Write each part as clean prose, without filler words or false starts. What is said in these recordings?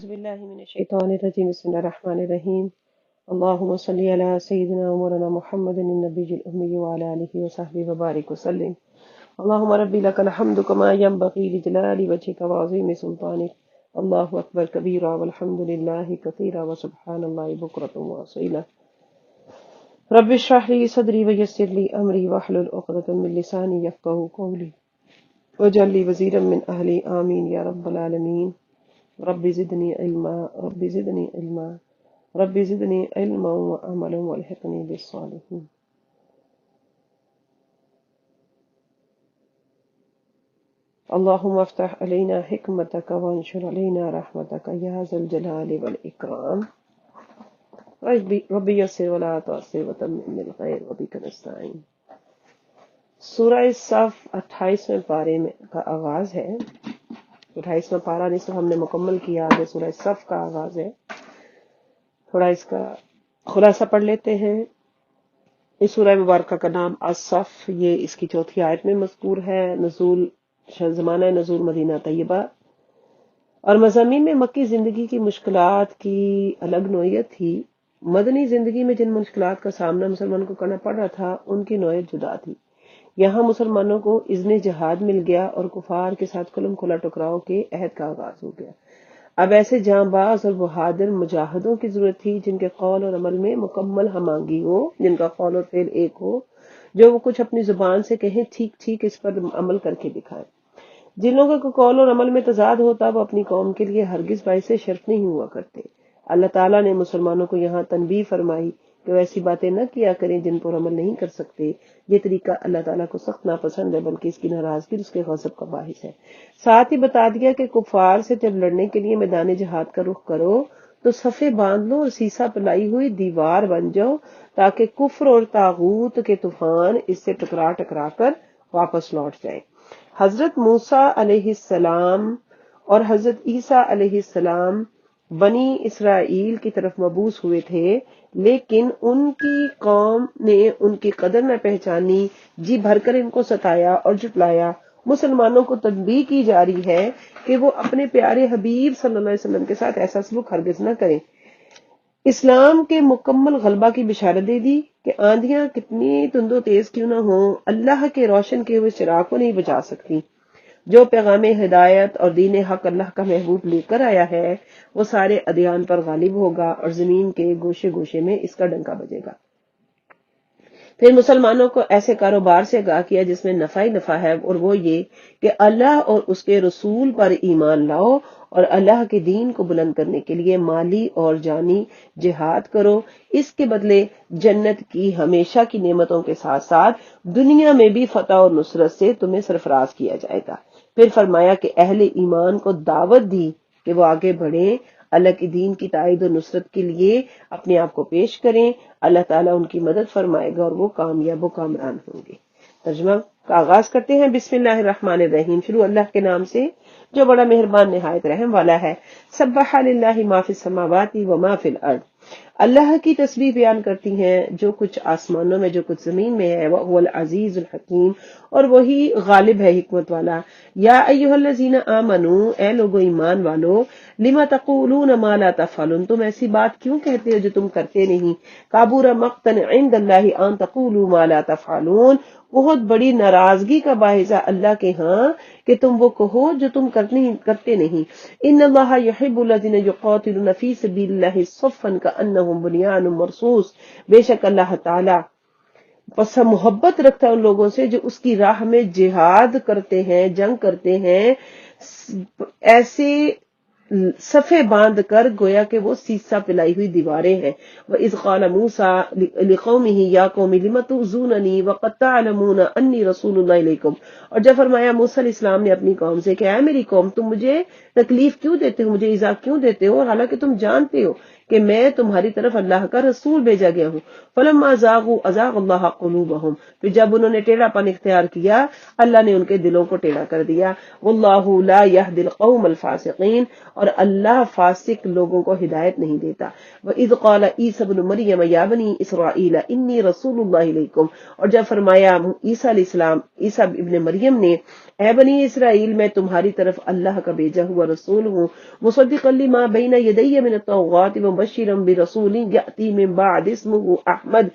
أعوذ بالله من الشيطان الرجيم بسم الله الرحمن الرحيم اللهم صل على سيدنا ومولانا محمد النبي الأمي وعلى آله وصحبه وبارك وسلم اللهم ربي لك الحمد كما ينبغي لجلال وجهك وعظيم سلطانك الله أكبر كبيرا والحمد لله كثيرا وسبحان الله بكرة وأصيلا رب اشرح لي صدري ويسر لي أمري واحلل عقدة من لساني يفقهوا قولي واجعل لي وزيرا من أهلي آمين يا رب العالمين رب زدني علما رب زدني علما رب زدني علما وعملا والحقني بالصالحين اللهم افتح علينا حكمتك وانشر علينا رحمتك يا ذا الجلال والإكرام ربي يسر ولا تعسر وتمم بالخير وبك نستعين سورہ صف 28ویں پارے میں کا آغاز ہے. 28واں پارہ نصف ہم نے مکمل کیا. آگے سورہ صف کا آغاز ہے. تھوڑا اس کا خلاصہ پڑھ لیتے ہیں. اس سورہ مبارکہ کا نام الصف، یہ اس کی چوتھی آیت میں مذکور ہے. نزول زمانہ نزول مدینہ طیبہ اور مضامین میں مکی زندگی کی مشکلات کی الگ نوعیت تھی. مدنی زندگی میں جن مشکلات کا سامنا مسلمانوں کو کرنا پڑ رہا تھا ان کی نوعیت جدا تھی. یہاں مسلمانوں کو اذن جہاد مل گیا اور کفار کے ساتھ کھلم کھلا ٹکراؤ کے عہد کا آغاز ہو گیا. اب ایسے جاں باز اور بہادر مجاہدوں کی ضرورت تھی جن کے قول اور عمل میں مکمل ہم آہنگی ہو، جن کا قول اور فعل ایک ہو، جو وہ کچھ اپنی زبان سے کہیں ٹھیک ٹھیک اس پر عمل کر کے دکھائیں. جن لوگوں کا قول اور عمل میں تضاد ہوتا وہ اپنی قوم کے لیے ہرگز باعث شرف نہیں ہوا کرتے. اللہ تعالیٰ نے مسلمانوں کو یہاں تنبیہ فرمائی کہ وہ ایسی باتیں نہ کیا کریں جن پر عمل نہیں کر سکتے. یہ طریقہ اللہ تعالیٰ کو سخت ناپسند ہے، بلکہ اس کی ناراضگی اس کے غضب کا باعث ہے. ساتھ ہی بتا دیا کہ کفار سے جب لڑنے کے لیے میدان جہاد کا رخ کرو تو صفیں باندھ لو اور سیسا پلائی ہوئی دیوار بن جاؤ تاکہ کفر اور طاغوت کے طوفان اس سے ٹکرا ٹکرا کر واپس لوٹ جائیں. حضرت موسیٰ علیہ السلام اور حضرت عیسیٰ علیہ السلام بنی اسرائیل کی طرف مبعوث ہوئے تھے، لیکن ان کی قوم نے ان کی قدر نہ پہچانی، جی بھر کر ان کو ستایا اور جھٹلایا. مسلمانوں کو تنبیہ کی جا رہی ہے کہ وہ اپنے پیارے حبیب صلی اللہ علیہ وسلم کے ساتھ ایسا سلوک ہرگز نہ کریں. اسلام کے مکمل غلبہ کی بشارت دے دی کہ آندیاں کتنی تند و تیز کیوں نہ ہوں، اللہ کے روشن کیے ہوئے چراغ کو نہیں بجھا سکتی. جو پیغام ہدایت اور دین حق اللہ کا محبوب لے کر آیا ہے وہ سارے ادیان پر غالب ہوگا اور زمین کے گوشے گوشے میں اس کا ڈنکا بجے گا. پھر مسلمانوں کو ایسے کاروبار سے آگاہ کیا جس میں نفع ہی نفع ہے، اور وہ یہ کہ اللہ اور اس کے رسول پر ایمان لاؤ اور اللہ کے دین کو بلند کرنے کے لیے مالی اور جانی جہاد کرو. اس کے بدلے جنت کی ہمیشہ کی نعمتوں کے ساتھ ساتھ دنیا میں بھی فتح اور نصرت سے تمہیں سرفراز کیا جائے گا. پھر فرمایا کہ اہل ایمان کو دعوت دی کہ وہ آگے بڑھیں، اللہ کے دین کی تائید و نصرت کے لیے اپنے آپ کو پیش کریں. اللہ تعالیٰ ان کی مدد فرمائے گا اور وہ کامیاب و کامران ہوں گے. ترجمہ کا آغاز کرتے ہیں. بسم اللہ الرحمن الرحیم، شروع اللہ کے نام سے جو بڑا مہربان نہایت رحم والا ہے. سبح للہ ما فی السماوات و ما فی الارض، اللہ کی تسبیح بیان کرتی ہیں جو کچھ آسمانوں میں جو کچھ زمین میں ہے. وہو العزیز الحکیم، اور وہی غالب ہے حکمت والا. یا ایھا الذین آمنوا، اے لوگو ایمان والو، لما تقولون ما لا تفعلون، تم ایسی بات کیوں کہتے ہو جو تم کرتے نہیں. کبر مقتا عند اللہ ان تقولوا ما لا تفعلون، بہت بڑی ناراضگی کا باعث ہے اللہ کے ہاں کہ تم وہ کہو جو تم کرتے نہیں. ان اللہ یحب الذین یقاتلون فی سبیل اللہ صفا کانہم بنیان مرصوص، بے شک اللہ تعالی پس محبت رکھتا ہے ان لوگوں سے جو اس کی راہ میں جہاد کرتے ہیں، جنگ کرتے ہیں، ایسے صفے باندھ کر گویا کہ وہ سیسا پلائی ہوئی دیواریں ہیں. وَإِذْ قَالَ مُوسَىٰ لِقَوْمِهِ يَا قَوْمِ لِمَ تُؤْذُونَنِي وَقَدْ تَعْلَمُونَ أَنِّي رَسُولُ اللَّهِ إِلَيْكُمْ، اور جب فرمایا موسیٰ علیہ السلام نے اپنی قوم سے کہ اے میری قوم، تم مجھے تکلیف کیوں دیتے ہو، مجھے ایذا کیوں دیتے ہو، اور حالانکہ تم جانتے ہو کہ میں تمہاری طرف اللہ کا رسول بھیجا گیا ہوں. فلما زاغوا ازاغ اللہ قلوبہم، پھر جب انہوں نے ٹیڑھا پن اختیار کیا اللہ نے ان کے دلوں کو ٹیڑھا کر دیا. واللہ لا یہدی القوم الفاسقین، اور اللہ فاسق لوگوں کو ہدایت نہیں دیتا. وَإِذْ قَالَ عِيسَى ابْنُ مَرْيَمَ يَا بَنِي إِسْرَائِيلَ إِنِّي رَسُولُ اللَّهِ إِلَيْكُمْ، اور جب فرمایا عیسیٰ ابن مریم نے، اے بنی اسرائیل میں تمہاری طرف اللہ کا بھیجا ہوا رسول ہوں، مصدقا لما بین یدی من التوراۃ ومبشرا برسول یأتی من بعد اسمہ احمد،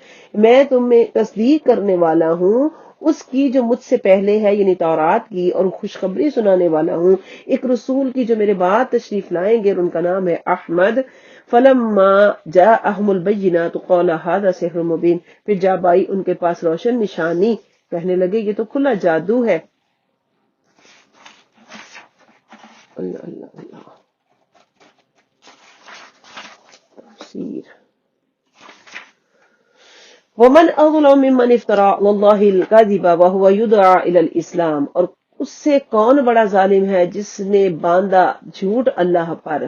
میں تم میں تصدیق کرنے والا ہوں اس کی جو مجھ سے پہلے ہے یعنی تورات کی، اور خوشخبری سنانے والا ہوں ایک رسول کی جو میرے بعد تشریف لائیں گے اور ان کا نام ہے احمد. فلما جاءہم البینات قال ھذا سحر مبین، پھر جب آئی ان کے پاس روشن نشانی کہنے لگے یہ تو کھلا جادو ہے. اللہ اللہ اللہ. تفسیر ومن اظلم ممن افترى على الله الكذب وهو يدعى الى الاسلام، اور اس سے کون بڑا ظالم ہے جس نے باندھا جھوٹ اللہ پر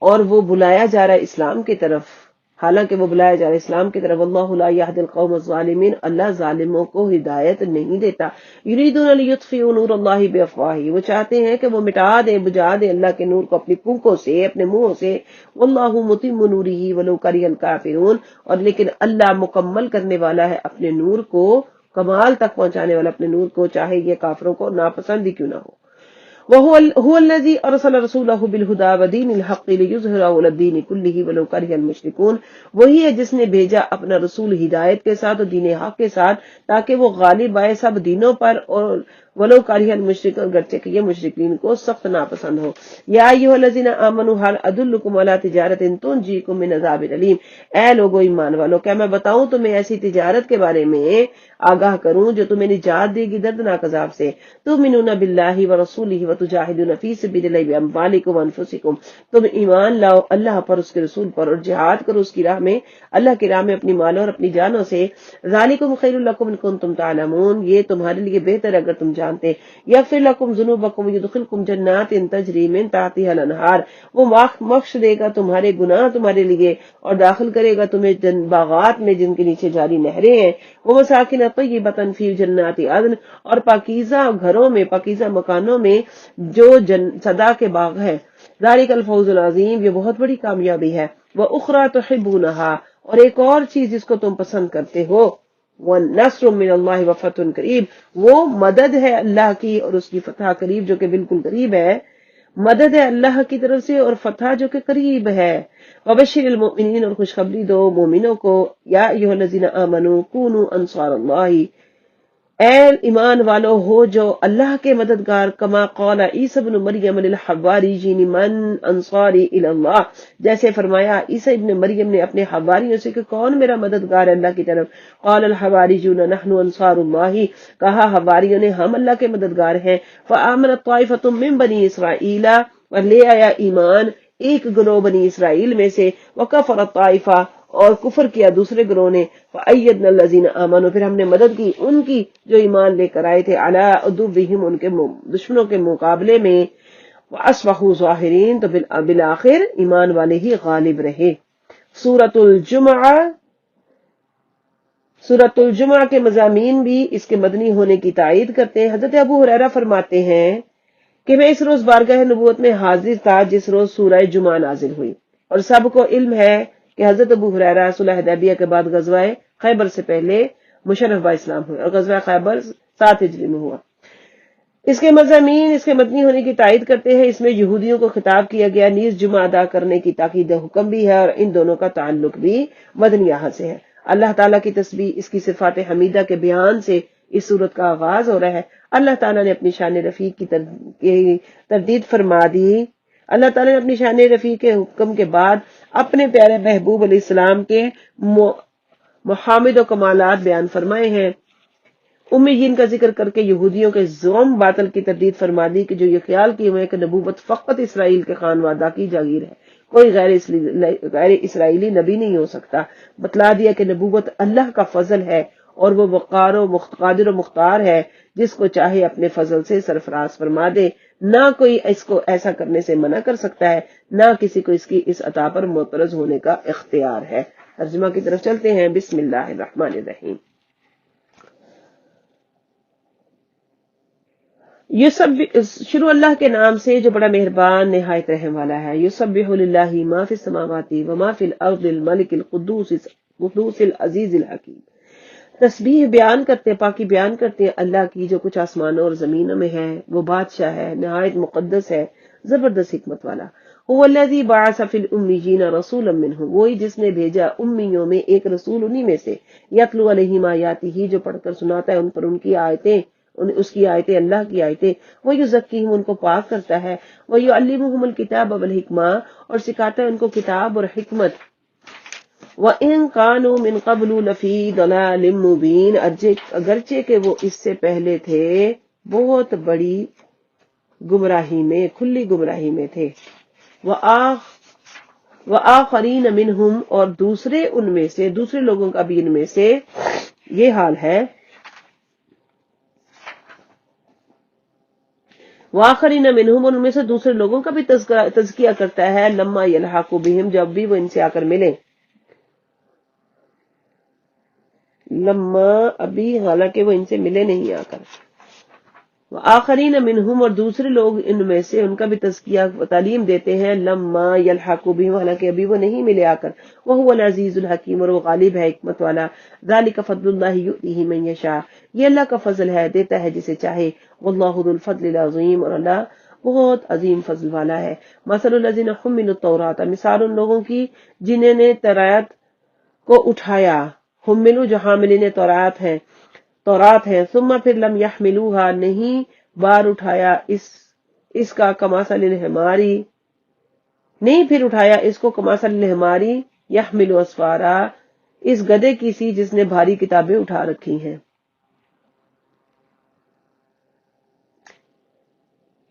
اور وہ بلایا جا رہا ہے اسلام کی طرف، حالانکہ وہ بلایا جا رہا ہے اسلام کی طرف. اللہ لا یہدی القوم الظالمین، اللہ ظالموں کو ہدایت نہیں دیتا. یریدون لیطفئوا نور اللہ بافواہہ، وہ چاہتے ہیں کہ وہ مٹا دیں بجھا دیں اللہ کے نور کو اپنی پھونکوں سے اپنے منہوں سے. واللہ متم نورہ ولو کرہ الکافرون، اور لیکن اللہ مکمل کرنے والا ہے اپنے نور کو، کمال تک پہنچانے والا اپنے نور کو، چاہے یہ کافروں کو ناپسند ہی کیوں نہ ہو. هو الذي ارسل رسوله بالهدى ودين الحق ليظهره على الدين كله ولو كره المشركون، وہی ہے جس نے بھیجا اپنا رسول ہدایت کے ساتھ اور دین حق کے ساتھ تاکہ وہ غالب آئے سب دینوں پر، اور ولو کارہ المشرکون، گرچہ کہ یہ مشرکین کو سخت ناپسند ہو. یا ایھا الذین آمنوا هل ادلکم علی تجارۃ تنجیکم من عذاب الیم، اے لوگو ایمان والو کیا میں بتاؤں تمہیں ایسی تجارت کے بارے میں آگاہ کروں جو تمہیں نجات دے گی دردناک عذاب سے. تؤمنون باللہ ورسولہ وتجاہدون فی سبیل اللہ باموالکم وانفسکم، تم ایمان لاؤ اللہ پر، اس کے رسول پر، اور جہاد کرو اس کی راہ میں، اللہ کی راہ میں اپنی مالوں اور اپنی جانوں سے. ذالکم خیر لکم ان کنتم تعلمون، یہ تمہارے لیے بہتر اگر تم جانتے. یغفر لکم ذنوبکم ویدخلکم جنات تجری من تحتها الانہار، وہ بخش دے گا تمہارے گناہ تمہارے لیے اور داخل کرے گا تمہیں باغات میں جن کے نیچے جاری نہریں ہیں. وہ مساکن طیبۃ فی جنات عدن، اور پاکیزہ گھروں میں، پاکیزہ مکانوں میں جو صدا کے باغ ہے. ذالک الفوز العظیم، یہ بہت بڑی کامیابی ہے. واخری تحبونھا، اور ایک اور چیز جس کو تم پسند کرتے ہو. وَالنَّصْرُ مِنَ اللَّهِ وَفَتْحٌ قَرِیب، وہ مدد ہے اللہ کی اور اس کی فتح قریب جو کہ بالکل قریب ہے. مدد ہے اللہ کی طرف سے اور فتح جو کہ قریب ہے. وَبَشِّرِ الْمُؤْمِنِينَ، اور خوشخبری دو مومنوں کو. یا ایھا الذین آمنوا کونوا انصار اللہ، اے ایمان والو ہو جو اللہ کے مددگار. کما قال عیسی ابن مریم للحواریین من انصاری الی اللہ، جیسے فرمایا عیسی ابن مریم نے اپنے حواریوں سے کہ کون میرا مددگار ہے اللہ کی طرف. قال الحواریون نحن انصار اللہ، کہا حواریوں نے ہم اللہ کے مددگار ہیں. فآمنت طائفۃ من بنی اسرائیل، اور لے آیا ایمان ایک گروہ بنی اسرائیل میں سے. وکفرت طائفہ، اور کفر کیا دوسرے گروہ نے. فأیدنا الذین آمنوا، پھر ہم نے مدد کی ان کی جو ایمان لے کر آئے تھے. علی عدوہم، ان کے دشمنوں کے مقابلے میں. واصبحوا ظاہرین، تو بالآخر ایمان والے ہی غالب رہے. سورۃ الجمعہ کے مضامین بھی اس کے مدنی ہونے کی تائید کرتے ہیں. حضرت ابو ہریرہ فرماتے ہیں کہ میں اس روز بارگاہ نبوت میں حاضر تھا جس روز سورہ جمعہ نازل ہوئی، اور سب کو علم ہے کہ حضرت ابو ہریرہ صلح حدیبیہ کے بعد غزوہ خیبر سے پہلے مشرف با اسلام ہوئے، اور غزوہ خیبر 7 ہجری میں ہوا. اس کے مضامین اس کے مدنی ہونے کی تائید کرتے ہیں. اس میں یہودیوں کو خطاب کیا گیا، نیز جمعہ ادا کرنے کی تاکید حکم بھی ہے، اور ان دونوں کا تعلق بھی مدنی آہت سے ہے. اللہ تعالیٰ کی تسبیح، اس کی صفات حمیدہ کے بیان سے اس صورت کا آغاز ہو رہا ہے. اللہ تعالیٰ نے اپنی شان رفیع کی تردید فرما دی. اللہ تعالیٰ نے اپنی شان رفیع کے حکم کے بعد اپنے پیارے محبوب علیہ السلام کے محامد و کمالات بیان فرمائے ہیں. امیین کا ذکر کر کے یہودیوں کے زعم باطل کی تردید فرما دی کہ جو یہ خیال کیے ہوئے کہ نبوت فقط اسرائیل کے خانوادہ کی جاگیر ہے، کوئی غیر اسرائیلی نبی نہیں ہو سکتا. بتلا دیا کہ نبوت اللہ کا فضل ہے اور وہ وقار و قادر و مختار ہے، جس کو چاہے اپنے فضل سے سرفراز فرما دے. نہ کوئی اس کو ایسا کرنے سے منع کر سکتا ہے، نہ کسی کو اس کی اس عطا پر معترض ہونے کا اختیار ہے۔ ترجمہ کی طرف چلتے ہیں۔ بسم اللہ الرحمن الرحیم۔ شروع اللہ کے نام سے جو بڑا مہربان نہایت رحم والا ہے۔ یسبح للہ ما فی السماوات وما فی الارض الملک القدوس العزیز الحکیم۔ تسبیح بیان کرتے ہیں، پاکی بیان کرتے ہیں اللہ کی جو کچھ آسمانوں اور زمینوں میں ہے، وہ بادشاہ ہے، نہایت مقدس ہے، زبردست حکمت والا۔ هو الذی بعث فی الامیین رسولا منہم، وہی جس نے بھیجا امیوں میں ایک رسول انہی میں سے، یتلو علیہم آیاتہ، جو پڑھ کر سناتا ہے ان پر ان کی آیتیں، اس کی آیتیں، اللہ کی آیتیں، وَيُزَكِّيهِمْ، ان کو پاک کرتا ہے، وَيُعَلِّمُهُمُ الْكِتَابَ وَالْحِکْمَةَ، اور سکھاتا ہے ان کو کتاب اور حکمت، وَإِن كَانُوا مِن قَبْلُ لَفِي ضَلَالٍ مُبِينٍ، اگرچہ کہ وہ اس سے پہلے تھے بہت بڑی گمراہی میں، کھلی گمراہی میں تھے۔ وَآخَرِينَ مِنْهُمْ، اور دوسرے ان میں سے، دوسرے لوگوں کا بھی ان میں سے یہ حال ہے۔ وآخرین منہم، ان میں سے دوسرے لوگوں کا بھی تذکیہ کرتا ہے، لما یلحق بہم، جب بھی وہ ان سے آ کر ملے، لما ابھی حالانکہ وہ ان سے ملے نہیں آ کر، وآخرین منہم، اور دوسرے لوگ ان میں سے ان کا بھی تذکیہ تعلیم دیتے ہیں، لما یلحق بہم، حالانکہ ابھی وہ نہیں ملے آ کر، وہو العزیز الحکیم، اور وہ غالب ہے، حکمت والا۔ ذالک فضل اللہ یؤتیہ من یشاء، یہ اللہ کا فضل ہے، دیتا ہے جسے چاہے، واللہ ذو الفضل العظیم، اور اللہ بہت عظیم فضل والا ہے۔ مثل الذین حملوا التوراۃ، مثال ان لوگوں کی جنہوں نے تورات کو اٹھایا، حملوا جو حاملین تورات ہے، ثم پھر لم یحملوها، نہیں بار اٹھایا اس کا، کمثل الحماری، نہیں پھر اٹھایا اس کو، کمثل الحماری یحمل اسفارا، اس گدھے کی سی جس نے بھاری کتابیں اٹھا رکھی ہیں۔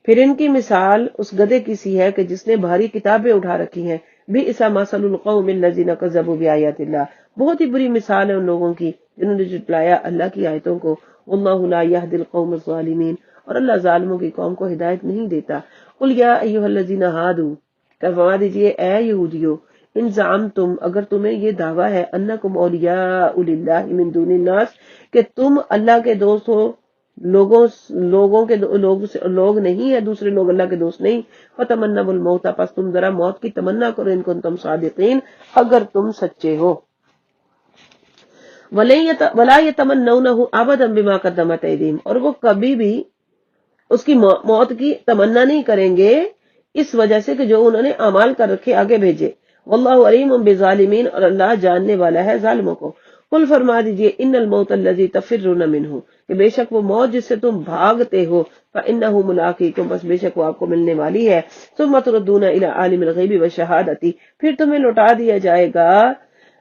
پھر ان کی مثال اس گدھے کی سی ہے کہ جس نے بھاری کتابیں اٹھا رکھی ہیں۔ بئس مثل القوم الذین کذبوا بآیات اللہ، بہت ہی بری مثال ہے ان لوگوں کی جنہوں نے جھٹلایا اللہ کی آیتوں کو۔ واللہ لا یہدی القوم الظالمین، اور اللہ ظالموں کی قوم کو ہدایت نہیں دیتا۔ قل یا ایھا الذین ہادوا، فرما دیجئے اے یہودیو، ان زعمتم، اگر تمہیں یہ دعویٰ ہے، انکم اولیاء للہ من دون الناس، کہ تم اللہ کے دوست ہو، لوگ نہیں ہے، دوسرے لوگ اللہ کے دوست نہیں، فتمنوا الموت، پس تم ذرا موت کی تمنا کرو، ان کنتم صادقین، اگر تم سچے ہو۔ ولا يتمنونه ابدا بما قدمت ایدیہم، اور وہ کبھی بھی اس کی موت کی تمنا نہیں کریں گے اس وجہ سے کہ جو انہوں نے اعمال کر رکھے آگے بھیجے۔ واللہ علیم بالظالمین، اور اللہ جاننے والا ہے ظالموں کو۔ قل فرما دیجئے ان الموت الذی تفرون منہ، کہ بے شک وہ موت جس سے تم بھاگتے ہو، فانہ ملاقیکم، بس بے شک وہ آپ کو ملنے والی ہے۔ ثم تردون الی عالم الغیب والشہادۃ، پھر تمہیں لوٹا دیا جائے گا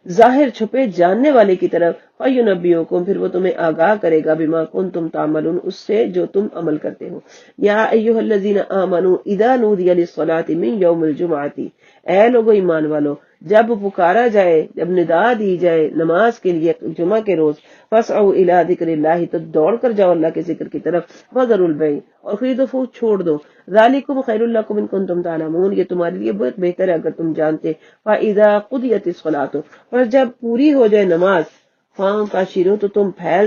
ظاہر چھپے جاننے والے کی طرف، فینبئکم، پھر وہ تمہیں آگاہ کرے گا، بما کنتم تعملون، اس سے جو تم عمل کرتے ہو۔ یا ایھا الذین آمنوا اذا نودی للصلاۃ من یوم الجمعۃ، اے لوگو ایمان والو، جب پکارا جائے، جب ندا دی جائے نماز کے لیے جمعہ کے روز، فاسعوا الی ذکر اللہ، تو دوڑ کر جاؤ اللہ کے ذکر کی طرف، وذروا البیع، اور خرید و فروخت چھوڑ دو، ذالکم خیر لکم ان کنتم تعلمون، یہ تمہارے لیے بہت بہتر ہے اگر تم جانتے۔ فاذا قضیت الصلاۃ، اور جب پوری ہو جائے نماز، فانتشروا، تو تم پھیل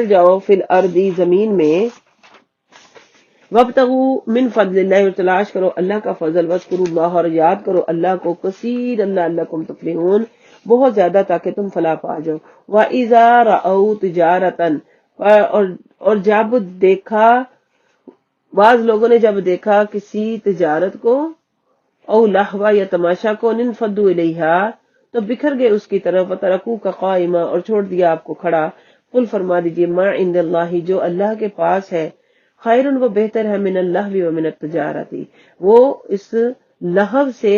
جاؤ، فی الارض، زمین میں، وابتغوا من فضل اللہ، اور تلاش کرو اللہ کا فضل، واذکروا اللہ، اور یاد کرو اللہ کو، کثیر اللہ لعلکم تفلحون، بہت زیادہ تاکہ تم فلاح پا جاؤ۔ وَإِذَا رَأَوْا تِجَارَةً، اور جب دیکھا، بعض لوگوں نے جب دیکھا کسی تجارت کو، او لہوا، یا تماشا کو، انفضوا الیہا، تو بکھر گئے اس کی طرف، وترکوک قائما، اور چھوڑ دیا آپ کو کھڑا۔ قل فرما دیجئے ما عند اللہ، جو اللہ کے پاس ہے، خیر، وہ بہتر ہے، من اللہو و من التجارت، وہ اس لہو سے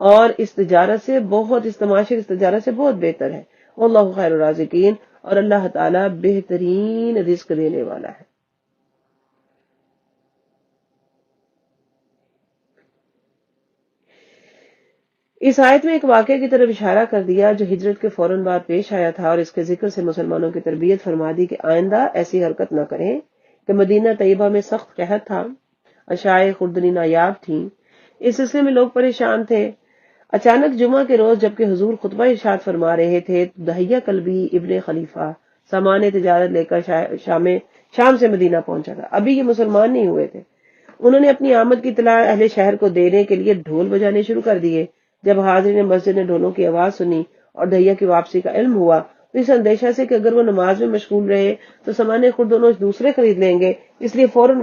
اور اس تجارت سے بہت، اس تماشے اس تجارت سے بہت بہتر ہے۔ واللہ خیر الرازقین، اور اللہ تعالی بہترین رزق دینے والا ہے۔ اس آیت میں ایک واقعے کی طرف اشارہ کر دیا جو ہجرت کے فوراً بعد پیش آیا تھا، اور اس کے ذکر سے مسلمانوں کی تربیت فرما دی کہ آئندہ ایسی حرکت نہ کریں کہ مدینہ طیبہ میں سخت قحط تھا، اشیاء خوردنی نایاب تھیں، اس سلسلے میں لوگ پریشان تھے۔ اچانک جمعہ کے روز جبکہ حضور خطبہ ارشاد فرما رہے تھے تو دہیہ کلبی ابن خلیفہ سامان تجارت لے کر شام سے مدینہ پہنچا تھا۔ ابھی یہ مسلمان نہیں ہوئے تھے۔ انہوں نے اپنی آمد کی اطلاع اہل شہر کو دینے کے لیے ڈھول بجانے شروع کر دیے۔ جب حاضرین مسجد نے ڈھولوں کی آواز سنی اور دہیہ کی واپسی کا علم ہوا تو اس اندیشہ سے کہ اگر وہ نماز میں مشغول رہے تو سامان خود دونوں دوسرے خرید لیں گے، اس لیے فوراً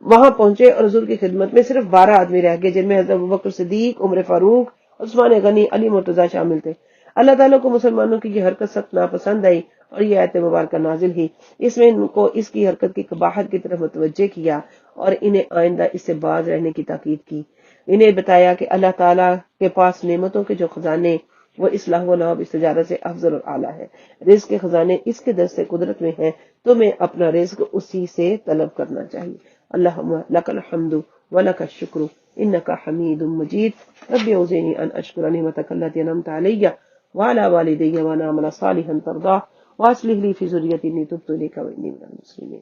وہاں پہنچے اور حضور کی خدمت میں صرف 12 آدمی رہ گئے، جن میں حضرت ابوبکر صدیق، عمر فاروق، عثمان غنی، علی مرتضی شامل تھے۔ اللہ تعالیٰ کو مسلمانوں کی یہ حرکت سخت ناپسند آئی اور یہ آیت مبارکہ نازل ہوئی۔ اس میں ان کو اس کی حرکت کی قباحت کی طرف متوجہ کیا اور انہیں آئندہ اس سے باز رہنے کی تاکید کی۔ انہیں بتایا کہ اللہ تعالیٰ کے پاس نعمتوں کے جو خزانے وہ اصلاح و نواب اس تجارت سے افضل اور اعلیٰ ہے، رزق کے خزانے اس کے دست قدرت میں ہیں، تمہیں اپنا رزق اسی سے طلب کرنا چاہیے۔ اللہم لک الحمد ولک الشکر انک حمید مجید رب اوزعنی ان اشکر نعمتک التی انعمت علی وعلی والدی وان اعمل صالحا ترضاه واصلح لی فی ذریتی انی تبت الیک وانی من المسلمین۔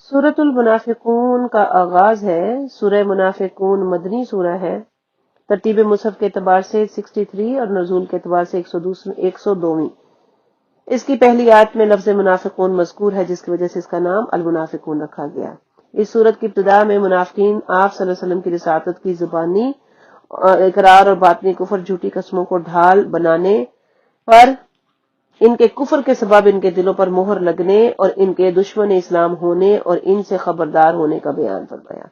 سورۃ المنافقون کا آغاز ہے۔ سورہ منافقون مدنی سورہ ہے، ترتیب مصحف کے اعتبار سے 63 اور نزول کے اعتبار سے 102۔ اس کی پہلی آیت میں لفظ منافقون مذکور ہے، جس کی وجہ سے اس کا نام المنافقون رکھا گیا۔ اس سورت کی ابتدا میں منافقین آپ صلی اللہ علیہ وسلم کی رسالت کی زبانی اقرار اور باطنی کفر، جھوٹی قسموں کو ڈھال بنانے پر، ان کے کفر کے سبب ان کے دلوں پر مہر لگنے اور ان کے دشمن اسلام ہونے اور ان سے خبردار ہونے کا بیان فرمایا۔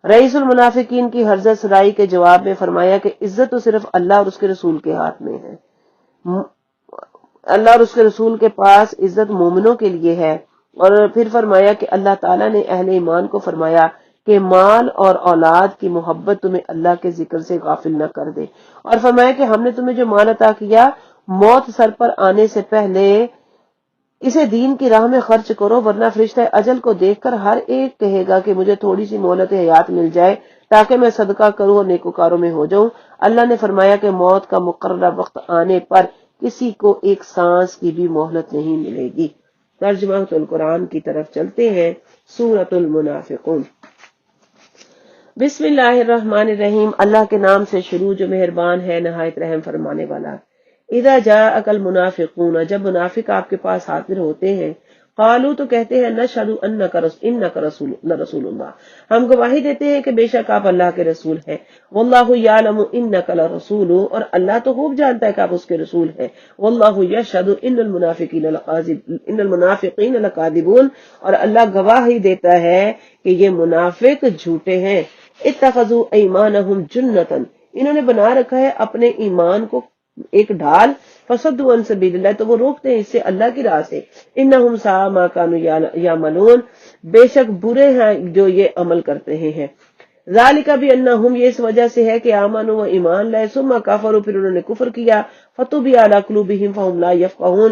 رئیس المنافقین کی حرزت سرائی کے جواب میں فرمایا کہ عزت تو صرف اللہ اور اس کے رسول کے ہاتھ میں ہے، اللہ اور اس کے رسول کے پاس عزت مومنوں کے لیے ہے۔ اور پھر فرمایا کہ اللہ تعالیٰ نے اہل ایمان کو فرمایا کہ مال اور اولاد کی محبت تمہیں اللہ کے ذکر سے غافل نہ کر دے، اور فرمایا کہ ہم نے تمہیں جو مال عطا کیا موت سر پر آنے سے پہلے اسے دین کی راہ میں خرچ کرو، ورنہ فرشتہ اجل کو دیکھ کر ہر ایک کہے گا کہ مجھے تھوڑی سی مہلت حیات مل جائے تاکہ میں صدقہ کروں اور نیکوکاروں میں ہو جاؤں۔ اللہ نے فرمایا کہ موت کا مقررہ وقت آنے پر کسی کو ایک سانس کی بھی مہلت نہیں ملے گی۔ ترجمہ القرآن کی طرف چلتے ہیں۔ سورۃ المنافقون۔ بسم اللہ الرحمن الرحیم، اللہ کے نام سے شروع جو مہربان ہے نہایت رحم فرمانے والا۔ اذا جاءک المنافقون، جب منافق آپ کے پاس حاضر ہوتے ہیں، قالوا تو کہتے ہیں نشہد انک رسول اللہ، ہم گواہی دیتے ہیں کہ بے شک آپ اللہ کے رسول ہیں، واللہ یعلم انک لرسول، اور اللہ تو خوب جانتا ہے کہ آپ اس کے رسول ہیں، واللہ یشہد ان المنافقین لکاذبون، اور اللہ گواہی دیتا ہے کہ یہ منافق جھوٹے ہیں۔ اتخذوا ایمانہم جنۃ، انہوں نے بنا رکھا ہے اپنے ایمان کو ایک ڈھال، فصدوا عن سبیل اللہ، تو وہ روکتے ہیں اس سے اللہ کی راہ سے۔ انہم ساء ما کانوا یعملون، بے شک برے ہیں جو یہ عمل کرتے ہیں۔ ذالک بانہم، یہ اس وجہ سے ہے کہ آمنوا و ایمان لائے، ثم کفروا، پھر انہوں نے کفر کیا، فطبع علی قلوبہم فہم لا یفقہون،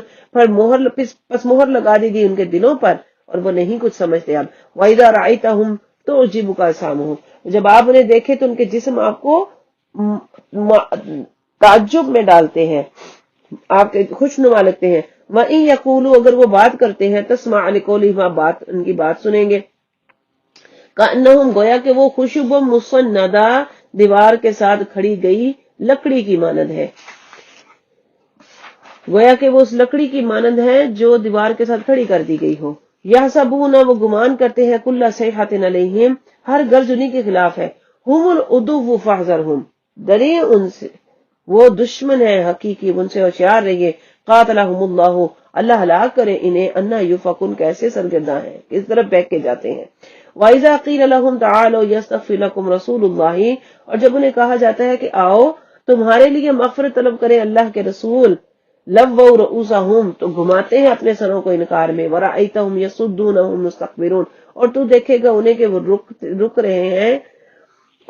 پس مہر لگا دی گئی ان کے دلوں پر اور وہ نہیں کچھ سمجھتے اب۔ وَإِذَا رَأَيْتَهُمْ تُعْجِبُكَ أَجْسَامُهُمْ، جب آپ انہیں دیکھے تو ان کے جسم آپ کو تعجب میں ڈالتے ہیں، آپ خوشنما لگتے ہیں۔ وَإِن يَقُولُوا، اگر وہ بات کرتے ہیں، تَسْمَعْ لِقَوْلِهِمْ، آپ ان کی بات سنیں گے، کأنہم، گویا کہ وہ خشب مسندہ، دیوار کے ساتھ کھڑی گئی لکڑی کی مانند ہے، گویا کہ وہ اس لکڑی کی مانند ہے جو دیوار کے ساتھ کھڑی کر دی گئی ہو۔ یحسبون، وہ گمان کرتے ہیں، کل صیحۃ علیہم، ہر گرج انہی کے خلاف ہے، ہم العدو فاحذرہم، ڈرے ان سے، وہ دشمن ہے حقیقی، ان سے ہوشیار رہیے۔ قاتلہم اللہ، اللہ ہلاک کرے انہیں، انا یوفکون، کیسے سرگرداں ہیں، کس طرف بہک کے جاتے ہیں۔ وَإِذَا قِيلَ لَهُمْ تَعَالَوْا يَسْتَغْفِرْ لَكُمْ رَسُولُ اللَّهِ، اور جب انہیں کہا جاتا ہے کہ آؤ تمہارے لیے مغفرت طلب کرے اللہ کے رسول، لَوَّوْا رُؤُوسَهُمْ، تو گھماتے ہیں اپنے سروں کو انکار میں، وَرَأَيْتَهُمْ يَصُدُّونَ وَهُمْ مُسْتَكْبِرُونَ، اور تو دیکھے گا انہیں کہ وہ رک رہے ہیں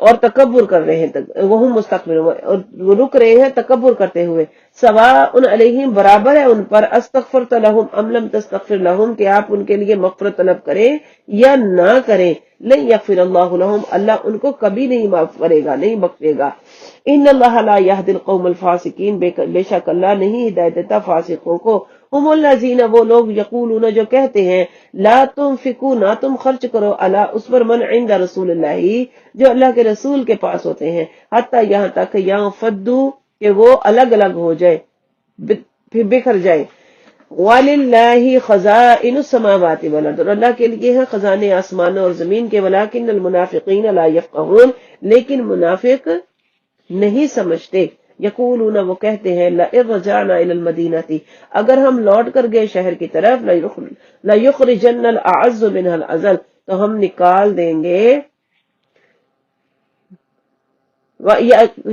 اور تکبر کر رہے ہیں، وہ مستقبل اور وہ رک رہے ہیں تکبر کرتے ہوئے، سواء علیہم برابر ہے ان پر، استغفرت لہم ام لم تستغفر لہم کہ آپ ان کے لیے مغفرت طلب کریں یا نہ کریں، لن یغفر اللہ لہم اللہ ان کو کبھی نہیں معاف کرے گا، نہیں بخشے گا، ان اللہ لا یہدی القوم الفاسقین بے شک اللہ نہیں ہدایت دیتا فاسقوں کو، ہم الذین وہ لوگ یقولون جو کہتے ہیں لا تنفقوا نہ تم خرچ کرو علی اس پر من عند رسول اللہ جو اللہ کے رسول کے پاس ہوتے ہیں، حتی یہاں تک ینفدوا کہ وہ الگ الگ ہو جائے، پھر بکھر جائے، وَلِلَّهِ خَزَائِنُ السَّمَاوَاتِ وَالْأَرْضِ اور اللہ کے لیے ہے خزانے آسمانوں اور زمین کے، وَلَٰكِنَّ الْمُنَافِقِينَ لَا يَفْقَهُونَ لیکن منافق نہیں سمجھتے، یقولون وہ کہتے ہیں لَئِن رَجَعْنَا إِلَى الْمَدِينَةِ اگر ہم لوٹ کر گئے شہر کی طرف، لَيُخْرِجَنَّ الْأَعَزُّ مِنْهَا الْأَذَلَّ تو ہم نکال دیں گے،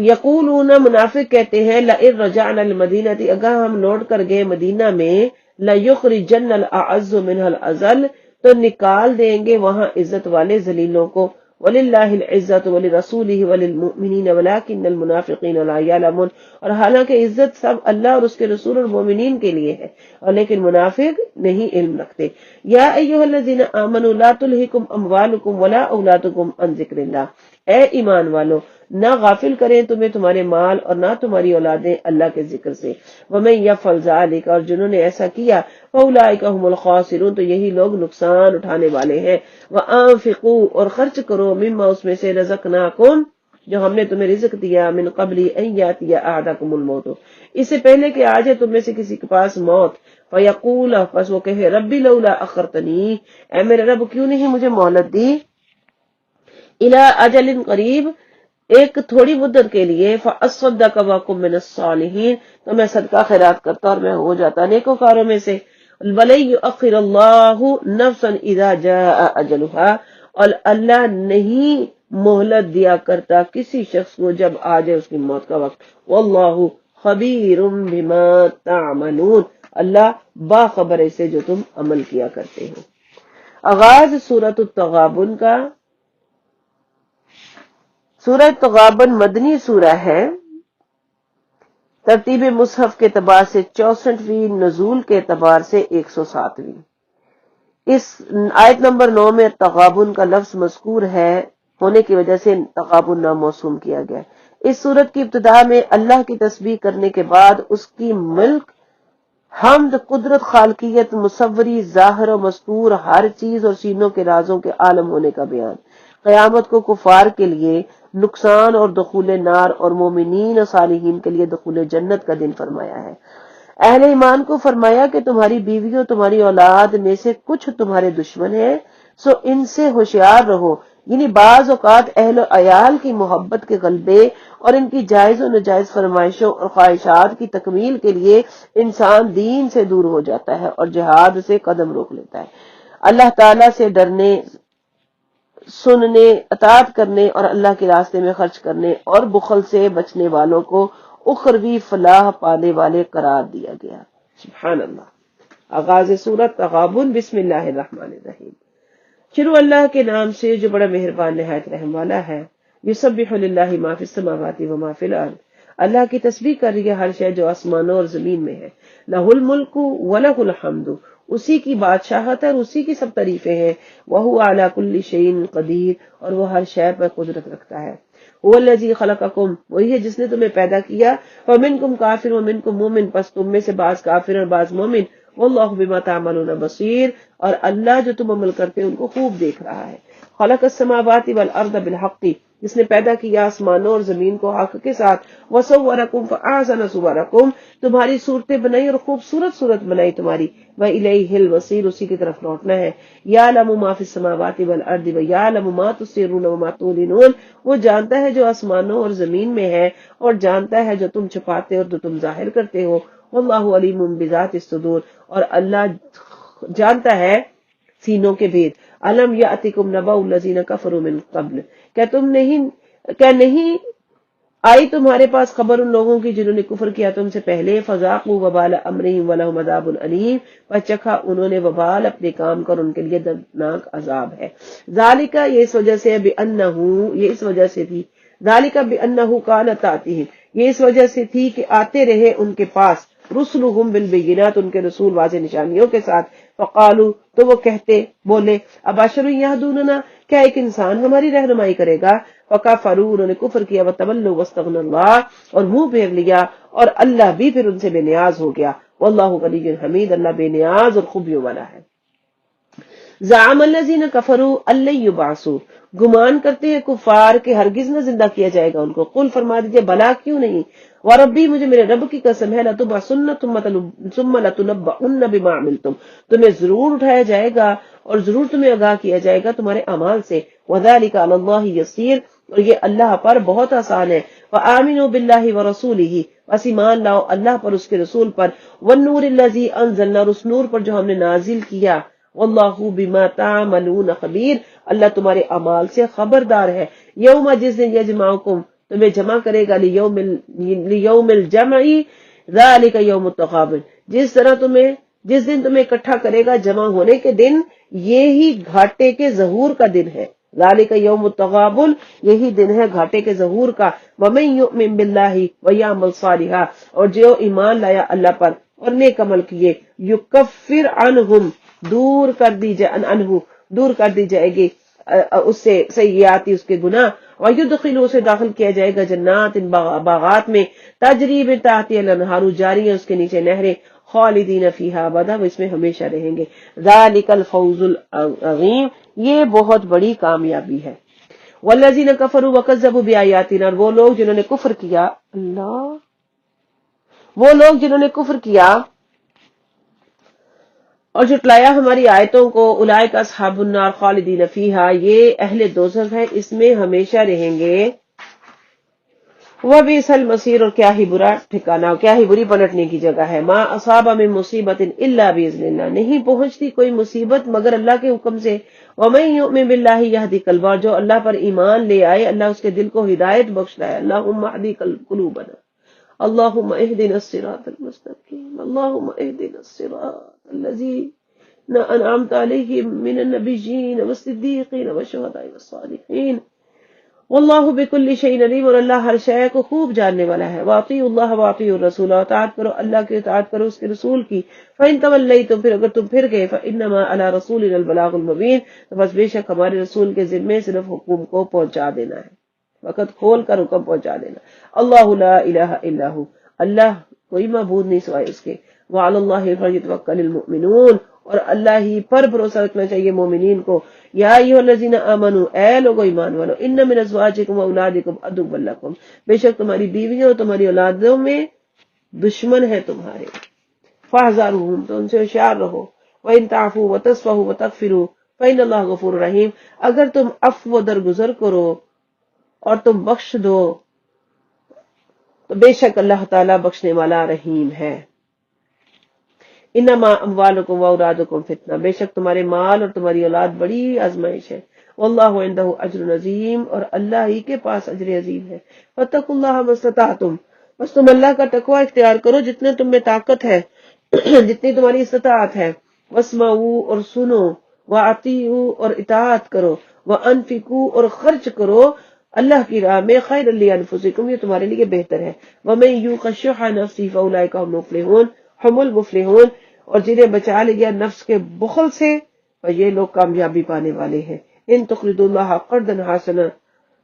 یقولون منافق کہتے ہیں لئن رجعنا المدینہ اگر ہم لوٹ کر گئے مدینہ میں، لیخرجن الاعز منها الاذل تو نکال دیں گے وہاں عزت والے ذلیلوں کو، وللہ العزت ولرسولہ وللمؤمنین ولکن المنافقین لا یعلمون اور حالانکہ عزت سب اللہ اور اس کے رسول اور مومنین کے لیے ہے، اور لیکن منافق نہیں علم رکھتے۔ یا ایھا الذین آمنوا لا تلہکم اموالکم ولا اولادکم عن ذکر اللہ اے ایمان والو نہ غافل کریں تمہیں تمہارے مال اور نہ تمہاری اولادیں اللہ کے ذکر سے، ومن یفعل ذلک اور جنہوں نے ایسا کیا، فاولئک هم الخاسرون تو یہی لوگ نقصان اٹھانے والے ہیں، وانفقوا اور خرچ کرو مما اس میں سے رزقناکم جو ہم نے تمہیں رزق دیا، من قبل ان یاتی احدکم الموت اس سے پہلے کہ آ جائے تم میں سے کسی کے پاس موت، فیقول پس وہ کہے ربی لولا اخرتنی اے میرے رب کیوں نہیں مجھے مہلت دی، الی اجل قریب ایک تھوڑی مدت کے لیے، فاصدق واکم من الصالحین تو میں صدقہ خیرات کرتا اور میں ہو جاتا نیکوکاروں میں سے، ولن یؤخر اللہ نفسا اذا جاء اجلها اور اللہ نہیں مہلت دیا کرتا کسی شخص کو جب آ جائے اس کی موت کا وقت، واللہ خبیر بما تعملون اللہ باخبر ہے سے جو تم عمل کیا کرتے ہو۔ آغاز سورۃ التغابن کا۔ سورہ تغابن مدنی سورہ ہے، ترتیب مصحف کے اعتبار سے 64ویں، نزول کے اعتبار سے 107ویں۔ اس آیت نمبر 9 میں تغابن کا لفظ مذکور ہے ہونے کی وجہ سے تغابن نام موسوم کیا گیا۔ اس سورت کی ابتدا میں اللہ کی تسبیح کرنے کے بعد اس کی ملک، حمد، قدرت، خالقیت، مصوری، ظاہر و مستور ہر چیز اور سینوں کے رازوں کے عالم ہونے کا بیان، قیامت کو کفار کے لیے نقصان اور دخول نار اور مومنین اور صالحین کے لیے دخول جنت کا دن فرمایا ہے۔ اہل ایمان کو فرمایا کہ تمہاری بیویوں تمہاری اولاد میں سے کچھ تمہارے دشمن ہیں، سو ان سے ہوشیار رہو، یعنی بعض اوقات اہل و عیال کی محبت کے غلبے اور ان کی جائز و نجائز فرمائشوں اور خواہشات کی تکمیل کے لیے انسان دین سے دور ہو جاتا ہے اور جہاد سے قدم روک لیتا ہے۔ اللہ تعالیٰ سے ڈرنے، سننے، اطاعت کرنے اور اللہ کے راستے میں خرچ کرنے اور بخل سے بچنے والوں کو اخروی فلاح پانے والے قرار دیا گیا۔ سبحان اللہ۔ آغاز سورت تغابن، بسم اللہ الرحمن الرحیم، شروع اللہ کے نام سے جو بڑا مہربان نہایت رحم والا ہے۔ یسبح للہ ما فی السماوات و ما فی الارض اللہ کی تسبیح کر رہی ہے ہر شے جو آسمانوں اور زمین میں ہے، لہ الملک ولہ الحمد اسی کی بادشاہت ہے اور اسی کی سب تعریفیں ہیں، وہو علی کل شیء قدیر اور وہ ہر شے پر قدرت رکھتا ہے، هو الذی خلقکم وہی ہے جس نے تمہیں پیدا کیا، فمنکم کافر ومنکم مومن پس تم میں سے بعض کافر اور بعض مومن، واللہ بما تعملون بصیر اور اللہ جو تم عمل کرتے ان کو خوب دیکھ رہا ہے۔ خلق السماوات والارض بالحق جس نے پیدا کیا آسمانوں اور زمین کو حق کے ساتھ، وصورکم فاحسن صورکم تمہاری صورتیں بنائی اور خوبصورت صورت بنائی تمہاری، وإلیہ المصیر اسی کی طرف لوٹنا ہے، یعلم ما فی السماوات والارض ویعلم ما تسرون وما تعلنون وہ جانتا ہے جو آسمانوں اور زمین میں ہے اور جانتا ہے جو تم چھپاتے اور جو تم ظاہر کرتے ہو، واللہ علیم بذات الصدور اور اللہ جانتا ہے سینوں کے بھید۔ الم یاتکم نبأ الذین کفروا من قبل کیا نہیں آئی تمہارے پاس خبر ان لوگوں کی جنہوں نے کفر کیا تم سے پہلے، فذاقوا وبال امرہم ولہم عذاب علیم، پر چکھا انہوں نے وبال اپنے کام کا اور ان کے لیے دردناک عذاب ہے۔ ذالک، یہ اس وجہ سے، یہ اس وجہ سے تھی، ذالک بانہ کانت آتیہم، یہ اس وجہ سے تھی کہ آتے رہے ان کے پاس رسلہم بالبینات، ان کے رسول واضح نشانیوں کے ساتھ، فقالو، تو وہ کہتے بولے، ابشر یہدوننا، کیا ایک انسان ہماری رہنمائی کرے گا؟ وکفروا، انہوں نے کفر کیا، وتولوا واستغنى اللہ، اور منہ پھیر لیا اور اللہ بھی پھر ان سے بے نیاز ہو گیا۔ واللہ غنی حمید، اللہ بے نیاز اور خوبیوں والا ہے۔ زعم الذین کفروا ان لن یبعثوا، گمان کرتے ہیں کفار کہ ہرگز نہ زندہ کیا جائے گا ان کو۔ قل، فرما دیجئے، بلا، کیوں نہیں، وربی، مجھے میرے رب کی قسم ہے، لتبعثن ثم لتنبؤن بما عملتم، تمہیں ضرور اٹھایا جائے گا اور ضرور تمہیں آگاہ کیا جائے گا تمہارے اعمال سے۔ وذلک علی اللہ یسیر، اور یہ اللہ پر بہت آسان ہے۔ وآمنوا باللہ ورسولہ، بس ایمان لاؤ اللہ پر، اس کے رسول پر، والنور الذی انزلنا، اور اس نور پر جو ہم نے نازل کیا، واللہ بما تعملون خبیر، اللہ تمہارے اعمال سے خبردار ہے۔ یوم، جس دن، یجمعکم، تمہیں جمع کرے گا، لیوم الجمع، ذالک یوم التغابن، جس دن تمہیں اکٹھا کرے گا جمع ہونے کے دن، یہی گھاٹے کے ظہور کا دن ہے۔ ذالک یوم التغابن، یہی دن ہے گھاٹے کے ظہور کا۔ ومن یؤمن باللہ ویعمل صالحا، اور جو ایمان لایا اللہ پر اور نیک عمل کیے، یکفر عنہم، دور کر دی جائے گی اس سے سیئاتی، اس کے گناہ، ویدخلوا، اسے داخل کیا جائے گا جنات، ان باغات میں، تجری من تحتها الانہار، جاری ہیں اس کے نیچے نہریں، خالدین فیہا ابدا، وہ اس میں ہمیشہ رہیں گے۔ ذالک الفوز العظیم، یہ بہت بڑی کامیابی ہے۔ والذین کفروا وکذبوا بآیاتنا، اور وہ لوگ جنہوں نے کفر کیا اور جھٹلایا ہماری آیتوں کو، اولئک اصحاب النار خالدین فیہا، یہ اہل دوزخ ہیں، اس میں ہمیشہ رہیں گے۔ وبئس المصیر، اور کیا ہی برا ٹھکانہ، کیا ہی بری پلٹنے کی جگہ ہے۔ ما اصاب من مصیبت الا باذن اللہ، نہیں پہنچتی کوئی مصیبت مگر اللہ کے حکم سے۔ ومن یؤمن باللہ یہدی قلبہ، جو اللہ پر ایمان لے آئے اللہ اس کے دل کو ہدایت بخشتا ہے۔ اللہم اہدی قلوبنا، اللہم اہدنا الصراط المستقیم، اللہم اہدنا الصراط الذین انعمت علیہم من النبیین والصدیقین والشہداء والصالحین، واللہ بکل شیء علیم، اور اللہ ہر شے کو خوب جاننے والا ہے۔ واطیعوا اللہ واطیعوا الرسول، اطاعت کرو اللہ کی، اطاعت کرو اس کے رسول کی۔ فإن تولیتم، پھر اگر تم پھر گئے، فإنما علی رسولنا البلاغ المبین، تو بس بے شک ہمارے رسول کے ذمے صرف حکم کو پہنچا دینا ہے، وقت کھول کر حکم پہنچا دینا۔ اللہ لا الہ الا ہو، اللہ کوئی معبود نہیں سوائے اس کے۔ وعلی اللہ فلیتوکل المؤمنون، اور اللہ ہی پر بھروسہ رکھنا چاہیے مومنین کو۔ یا ایھا الذین آمنوا، اے لوگو ایمان والو، ان من ازواجکم واولادکم عدو لکم، بے شک تمہاری بیویوں اور تمہاری اولادوں میں دشمن ہے تمہارے، فاحذروہم، تو ان سے ہوشیار رہو۔ وان تعفوا وتصفحوا وتغفروا فإن اللہ غفور رحیم، اگر تم عفو و درگزر کرو اور تم بخش دو تو بے شک اللہ تعالیٰ بخشنے والا رحیم ہے۔ انما اموالکم واولادکم فتنہ، بے شک تمہارے مال اور تمہاری اولاد بڑی آزمائش ہے۔ واللہ عندہ اجر عظیم، اور اللہ ہی کے پاس اجر عظیم ہے۔ فاتقوا اللہ ما استطعتم، بس تم اللہ کا تقوی اختیار کرو جتنے تم میں طاقت ہے، جتنی تمہاری استطاعت ہے۔ واسمعوا، اور سنو، واطیعوا، اور اطاعت کرو، وانفقوا، اور خرچ کرو اللہ کی راہ میں، خیر لانفسکم، یہ تمہارے لیے بہتر ہے۔ ومن یوق شح نفسہ فاولئک هم المفلحون، اور جنہیں بچا لیا نفس کے بخل سے، اور یہ لوگ کامیابی پانے والے ہیں۔ ان تقرضوا اللہ قرضا حسنا،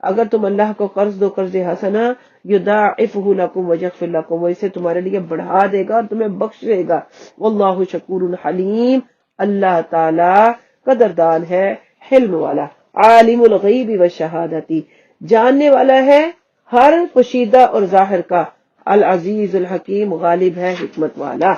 اگر تم اللہ کو قرض دو قرض حسنا، یضاعفہ لکم ویغفر لکم، وہ اسے تمہارے لیے بڑھا دے گا اور تمہیں بخش دے گا۔ واللہ شکور حلیم، اللہ تعالی قدردان ہے، حلم والا۔ عالم الغیب والشہادۃ، جاننے والا ہے ہر پوشیدہ اور ظاہر کا۔ العزیز الحکیم، غالب ہے حکمت والا۔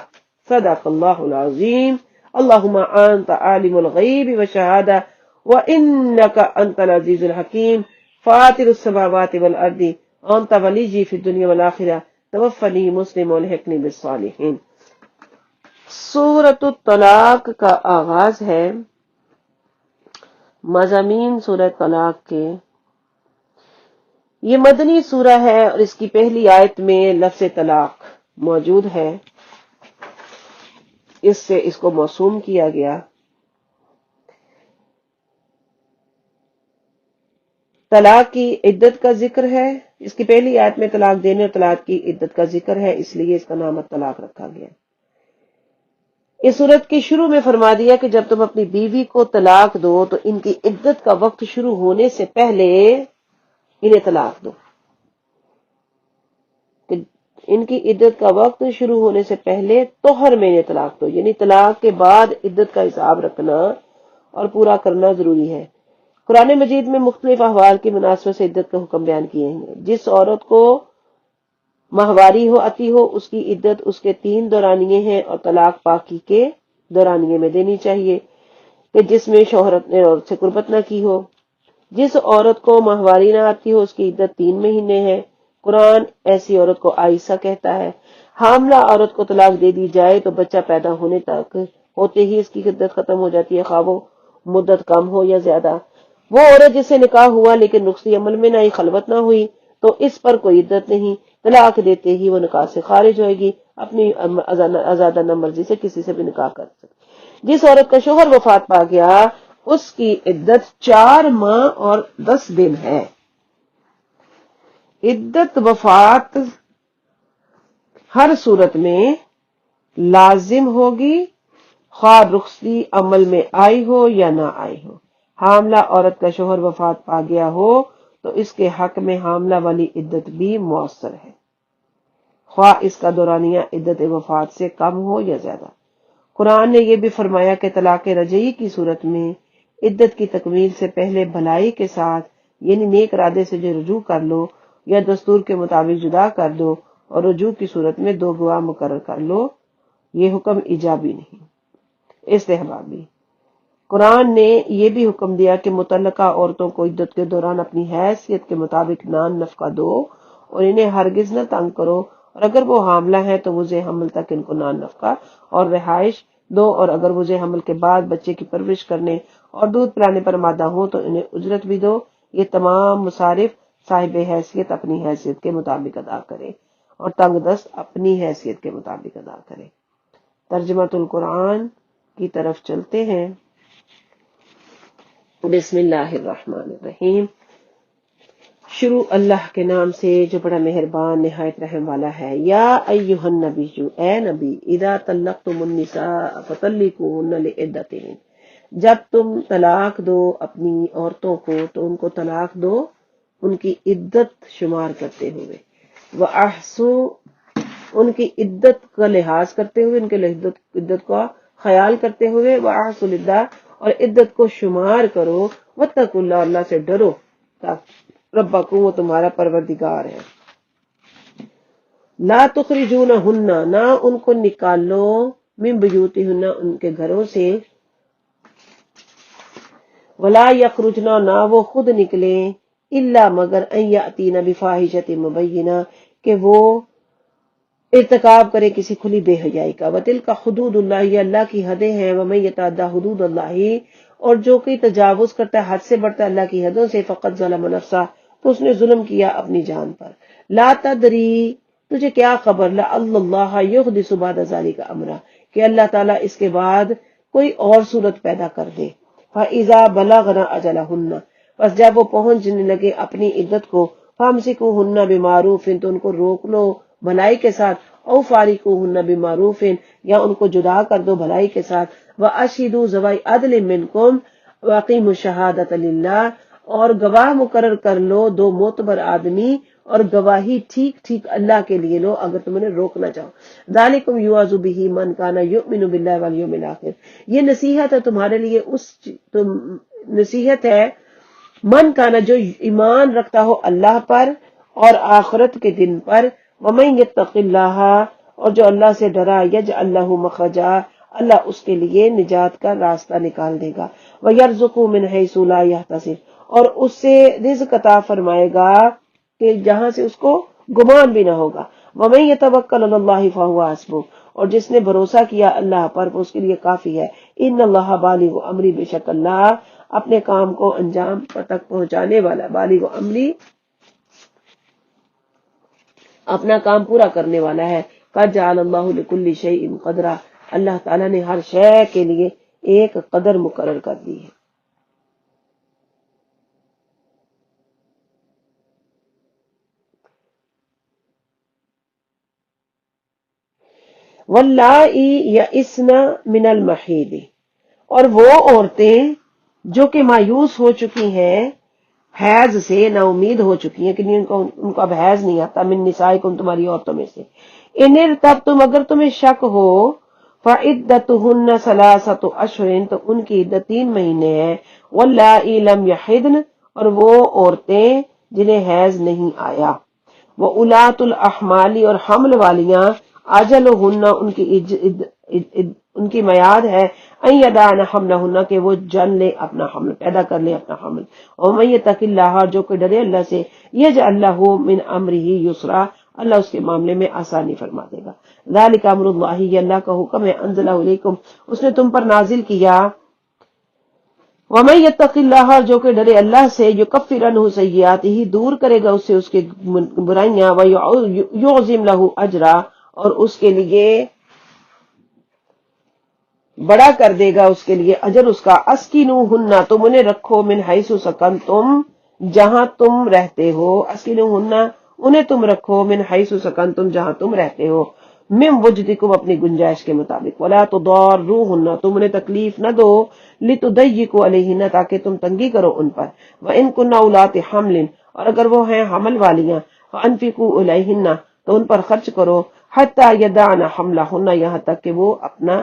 صدق اللہ العظیم۔ اللہم انت عالم الغیب والشہادہ وانک انت العزیز الحکیم، فاطر السماوات والارض، انت ولی فی الدنیا والآخرہ، توفنی مسلم والحقنی بالصالحین۔ سورۃ الطلاق کا آغاز ہے۔ مضامین سورۃ طلاق کے یہ مدنی سورہ ہے اور اس کی پہلی آیت میں لفظ طلاق موجود ہے، اس سے اس کو موسوم کیا گیا۔ طلاق کی عدت کا ذکر ہے، اس کی پہلی آیت میں طلاق دینے اور طلاق کی عدت کا ذکر ہے، اس لیے اس کا نام طلاق رکھا گیا۔ اس صورت کے شروع میں فرما دیا کہ جب تم اپنی بیوی کو طلاق دو تو ان کی عدت کا وقت شروع ہونے سے پہلے انہیں طلاق دو، کہ ان کی عدت کا وقت شروع ہونے سے پہلے طہر میں انہیں طلاق دو، یعنی طلاق کے بعد عدت کا حساب رکھنا اور پورا کرنا ضروری ہے۔ قرآن مجید میں مختلف احوال کی مناسبت سے عدت کا حکم بیان کیے ہیں۔ جس عورت کو ماہواری ہو عتی ہو اس کی عدت اس کے 3 دورانیے ہیں اور طلاق پاکی کے دورانیے میں دینی چاہیے کہ جس میں شوہرت نے عورت سے قربت نہ کی ہو۔ جس عورت کو ماہواری نہ آتی ہو اس کی عدت 3 مہینے ہے۔ قرآن ایسی عورت کو عائسہ کہتا ہے۔ حاملہ عورت کو طلاق دے دی جائے تو بچہ پیدا ہونے تک ہوتے ہی اس کی عدت ختم ہو جاتی ہے، خواہ وہ مدت کم ہو یا زیادہ۔ وہ عورت جس سے نکاح ہوا لیکن رخصتی عمل میں نہ آئی، خلوت نہ ہوئی، تو اس پر کوئی عدت نہیں، طلاق دیتے ہی وہ نکاح سے خارج ہوئے گی، اپنی آزادانہ مرضی سے کسی سے بھی نکاح کر سکتی۔ جس عورت کا شوہر وفات پا گیا اس کی عدت 4 ماہ اور 10 دن ہے۔ عدت وفات ہر صورت میں لازم ہوگی، خواہ رخصتی عمل میں آئی ہو یا نہ آئی ہو۔ حاملہ عورت کا شوہر وفات پا گیا ہو تو اس کے حق میں حاملہ والی عدت بھی مؤثر ہے، خواہ اس کا دورانیہ عدت وفات سے کم ہو یا زیادہ۔ قرآن نے یہ بھی فرمایا کہ طلاق رجعی کی صورت میں عدت کی تکمیل سے پہلے بھلائی کے ساتھ، یعنی نیک ارادے سے جو رجوع کر لو یا دستور کے مطابق جدا کر دو، اور رجوع کی صورت میں 2 گواہ مقرر کر لو۔ یہ حکم ایجابی نہیں، استحبابی۔ قرآن نے یہ بھی حکم دیا کہ متعلقہ عورتوں کو عدت کے دوران اپنی حیثیت کے مطابق نان نفقہ دو اور انہیں ہرگز نہ تنگ کرو، اور اگر وہ حاملہ ہیں تو وضع حمل تک ان کو نان نفقہ اور رہائش دو، اور اگر وضع حمل کے بعد بچے کی پرورش کرنے اور دودھ پلانے پر آمادہ ہوں تو انہیں اجرت بھی دو۔ یہ تمام مصارف صاحب حیثیت اپنی حیثیت کے مطابق ادا کرے اور تنگ دست اپنی حیثیت کے مطابق ادا کرے۔ ترجمۃ القرآن کی طرف چلتے ہیں۔ بسم اللہ الرحمن الرحیم۔ شروع اللہ کے نام سے جو بڑا مہربان نہایت رحم والا ہے۔ یا ایہا النبی، اے نبی، اذا طلقتم النساء فطلقوهن لعدتهن، جب تم طلاق دو اپنی عورتوں کو تو ان کو طلاق دو ان کی عدت شمار کرتے ہوئے، وَأَحْصُوا، ان کی عدت کا لحاظ کرتے ہوئے، ان کے عدت کا خیال کرتے ہوئے، وَأَحْصُوا العدۃ، اور عدت کو شمار کرو، وَاتَّقُوا اللَّهَ، اللہ سے ڈرو، ربکم، وہ تمہارا پروردگار ہے۔ لا تخرجونہن، نہ ان کو نکالو، من بیوتہن، ان کے گھروں سے، ولا یخرجن، نہ وہ خود نکلیں، الا مگر ان یاتین بفاحشۃ مبینہ، کہ وہ ارتکاب کرے کسی کھلی بے حیائی کا۔ وتلک حدود اللہ، یہ اللہ کی حدیں ہیں۔ ومن یتعدی حدود اللہ، اور جو کوئی تجاوز کرتا ہے، حد سے بڑھتا ہے اللہ کی حدوں سے، فقط ظلم نفسہ، تو اس نے ظلم کیا اپنی جان پر۔ لا تدری، تجھے کیا خبر، لعل اللہ یحدث بعد ذلک امرا، کہ اللہ تعالیٰ اس کے بعد کوئی اور صورت پیدا کر دے۔ فاذا بلغن اجلہن، بس جب وہ پہنچنے لگے اپنی عدت کو، فامسکوہن بمعروف، تو ان کو روک لو بھلائی کے ساتھ، او فارقوہن بمعروف، یا ان کو جدا کر دو بھلائی کے ساتھ، واشہدوا ذوی عدل منکم واقیموا الشہادۃ للہ، اور گواہ مقرر کر لو 2 معتبر آدمی، اور گواہی ٹھیک ٹھیک اللہ کے لیے لو اگر تم انہیں روکنا چاہو۔ ذالکم یوعظ بہ من کان یؤمن باللہ والیوم الآخر، یہ نصیحت ہے تمہارے لیے، نصیحت ہے من کانا، جو ایمان رکھتا ہو اللہ پر اور آخرت کے دن پر، ومن یتق اللہ، اور جو اللہ سے ڈرا، یجعل لہ مخرجا، اللہ اس کے لیے نجات کا راستہ نکال دے گا، ویرزقہ من حیث لا یحتسب، اور اس سے رزق عطا فرمائے گا کہ جہاں سے اس کو گمان بھی نہ ہوگا۔ ومن یتوکل علی اللہ فہو حسبہ، اور جس نے بھروسہ کیا اللہ پر وہ اس کے لیے کافی ہے۔ ان اللہ بالغ امری، بے شک اللہ اپنے کام کو انجام تک پہنچانے والا، بالغ امری اپنا کام پورا کرنے والا ہے۔ قد جعل اللہ لکل شیء قدرا، اللہ تعالیٰ نے ہر شے کے لیے ایک قدر مقرر کر دی ہے۔ واللائی یئسن من المحیض، اور وہ عورتیں جو کہ مایوس ہو چکی ہیں حیض سے، نا امید ہو چکی ہیں کہ ان کو اب حیض نہیں آتا، من نسائکم، تمہاری عورتوں میں سے، ان ارتبتم، اگر تمہیں شک ہو، فعدتہن ثلاثۃ اشہر، تو ان کی عدت 3 مہینے ہے، واللائی لم یحضن، اور وہ عورتیں جنہیں حیض نہیں آیا، وَأُولَاتُ الْأَحْمَالِ، اور حمل والیاں، اجلہن، ان کی میعاد ہے، ان یدعن حملہن، کہ وہ جن لے اپنا حمل، پیدا کر لے اپنا حمل، ومن یتق اللہ، جو کہ ڈرے اللہ سے، یجعل لہ من امرہ یسرا، اللہ اس کے معاملے میں آسانی فرما دے گا۔ ذالک امر اللہ، یہ اللہ کا حکم ہے، انزلہ الیکم، اس نے تم پر نازل کیا، وَمَن يَتَّقِ اللَّهَ، جو کہ ڈرے اللہ سے، يُكَفِّرْ عَنْهُ سَيِّئَاتِهِ، دور کرے گا اس سے اس کے برائیاں، وَيُعْظِمْ لَهُ أَجْرًا، اور اس کے لیے بڑا کر دے گا اس کے لیے اجر اس کا۔ اسکنوہن، تم انہیں رکھو، من حیث سکنتم، جہاں تم رہتے ہو، اسکنوہن، انہیں تم رکھو، من حیث سکنتم، جہاں تم رہتے ہو، من وجدکم، اپنی گنجائش کے مطابق، ولا تضاروہن، تم انہیں تکلیف نہ دو، لتضیقوا علیہن، تاکہ تم تنگی کرو ان پر، وان کن اولات حمل، اور اگر وہ ہیں حمل والیاں، فانفقوا علیہن، تو ان پر خرچ کرو، حتی یدعن حملہن، یہاں تک کہ وہ اپنا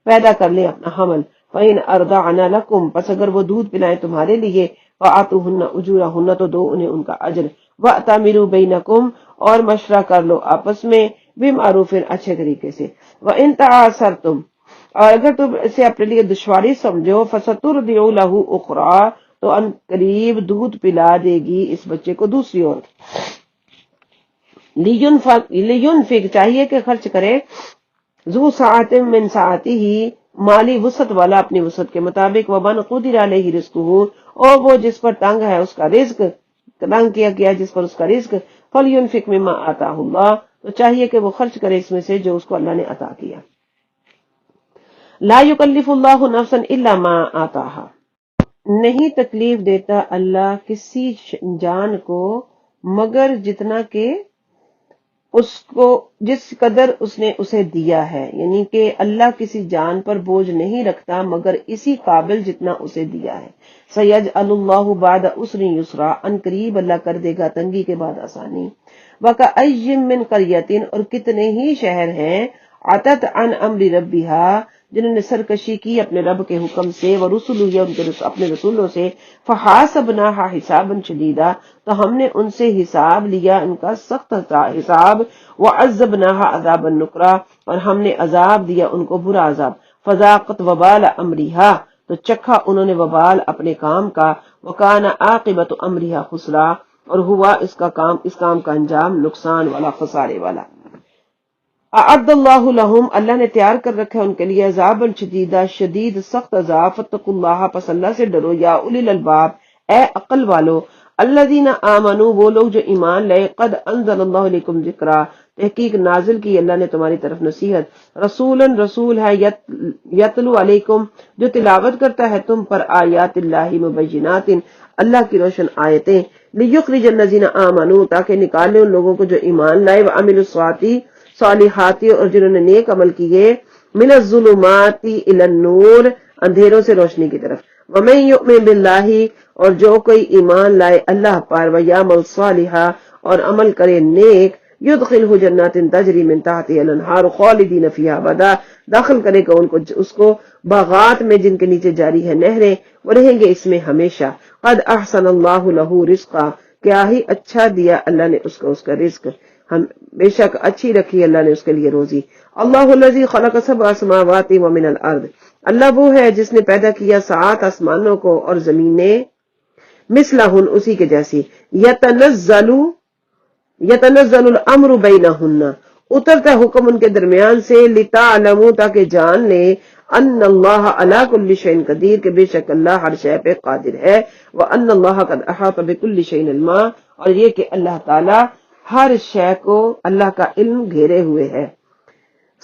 پیدا کر لیں اپنا حمل، فَإِنْ أَرْضَعْنَ لَكُمْ، پس اگر وہ دودھ پلائیں تمہارے لیے، فَآتُوهُنَّ أُجُورَهُنَّ، تو دو انہیں ان کا اجر، وَأْتَمِرُوا بَيْنَكُمْ، اور مشورہ کر لو آپس میں، بِمَعْرُوفٍ، اچھے طریقے سے، وَإِنْ تَعَاسَرْتُمْ، اور اگر تم اسے اپنے لیے دشواری سمجھو، فَسَتُرْضِعُ لَهُ أُخْرَىٰ، تو ان قریب دودھ پلا دے گی اس بچے کو دوسری عورت۔ لِيُنْفِقْ، چاہیے کہ خرچ کرے، ذو ساعت من ساعتی ہی، مالی وسعت والا اپنی وسعت کے مطابق، ومن قدر علیہ رزقہ، اور وہ جس پر تنگ ہے اس کا رزق، تنگ کیا گیا جس پر اس کا رزق، فلینفق مما آتاہ اللہ، تو چاہیے کہ وہ خرچ کرے اس میں سے جو اس کو اللہ نے عطا کیا۔ لا یکلف اللہ نفسا الا ما آتاہا، نہیں تکلیف دیتا اللہ کسی جان کو مگر جتنا کہ اس کو، جس قدر اس نے اسے دیا ہے، یعنی کہ اللہ کسی جان پر بوجھ نہیں رکھتا مگر اسی قابل جتنا اسے دیا ہے۔ سیجعل اللہ بعد عسر یسرا، ان قریب اللہ کر دے گا تنگی کے بعد آسانی۔ وکأی من قریۃ، اور کتنے ہی شہر ہیں، عتت عن امر ربها، جنہوں نے سرکشی کی اپنے رب کے حکم سے، ورسلہ، ان کے اپنے رسولوں سے، فحاسبناہا حسابا شدیدا، تو ہم نے ان سے حساب لیا ان کا سخت حساب، وعذبناہا عذابا نکرا، اور ہم نے عذاب دیا ان کو برا عذاب، فذاقت وبال امرہا، تو چکھا انہوں نے وبال اپنے کام کا، وکان عاقبۃ امرہا خسرا، اور ہوا اس کام کا انجام نقصان والا، خسارے والا۔ اعد اللہ لہم، اللہ نے تیار کر رکھا ہے ان کے لیے، عذابا شدیدا، شدید سخت عذاب، فاتقوا اللہ، پس اللہ سے ڈرو، یا اولی الالباب، اے عقل والو، الذین آمنوا، وہ لوگ جو ایمان لائے، قد انزل اللہ علیکم ذکرا، تحقیق نازل کی اللہ نے تمہاری طرف نصیحت، رسول ہے، یتلو علیکم، جو تلاوت کرتا ہے تم پر، آیات اللہ مبینات، اللہ کی روشن آیتیں، لیخرج الذین آمنوا، تاکہ نکالے ان لوگوں کو جو ایمان لائے، وعملوا صالحات، اور جنہوں نے نیک عمل کیے، من الظلمات الی النور، اندھیروں سے روشنی کی طرف، ومن یؤمن باللہ، اور جو کوئی ایمان لائے اللہ پر، ویعمل صالحا، اور عمل کرے نیک، یدخلہ جنات تجری من تحتها الانہار خالدین فیہا ابدا، داخل کرے گا اس کو باغات میں جن کے نیچے جاری ہے نہریں، وہ رہیں گے اس میں ہمیشہ۔ قد احسن اللہ لہ رزقا، کیا ہی اچھا دیا اللہ نے اس کا رزق، ہم بے شک اچھی رکھی اللہ نے اس کے لیے روزی۔ اللہ الذی خلق سبع سماوات ومن الارض، اللہ وہ ہے جس نے پیدا کیا 7 آسمانوں کو اور زمینیں، مثلہن، اسی کے جیسی، یتنزل الامر بینہن، اترتا حکم ان کے درمیان سے، لتعلموا، تاکہ جان لے، ان اللہ علی کل شیء قدیر، کہ بے شک اللہ ہر شے پہ قادر ہے، وان اللہ قد احاط بکل شیء علما، اور یہ کہ اللہ تعالی ہر شے کو اللہ کا علم گھیرے ہوئے ہے۔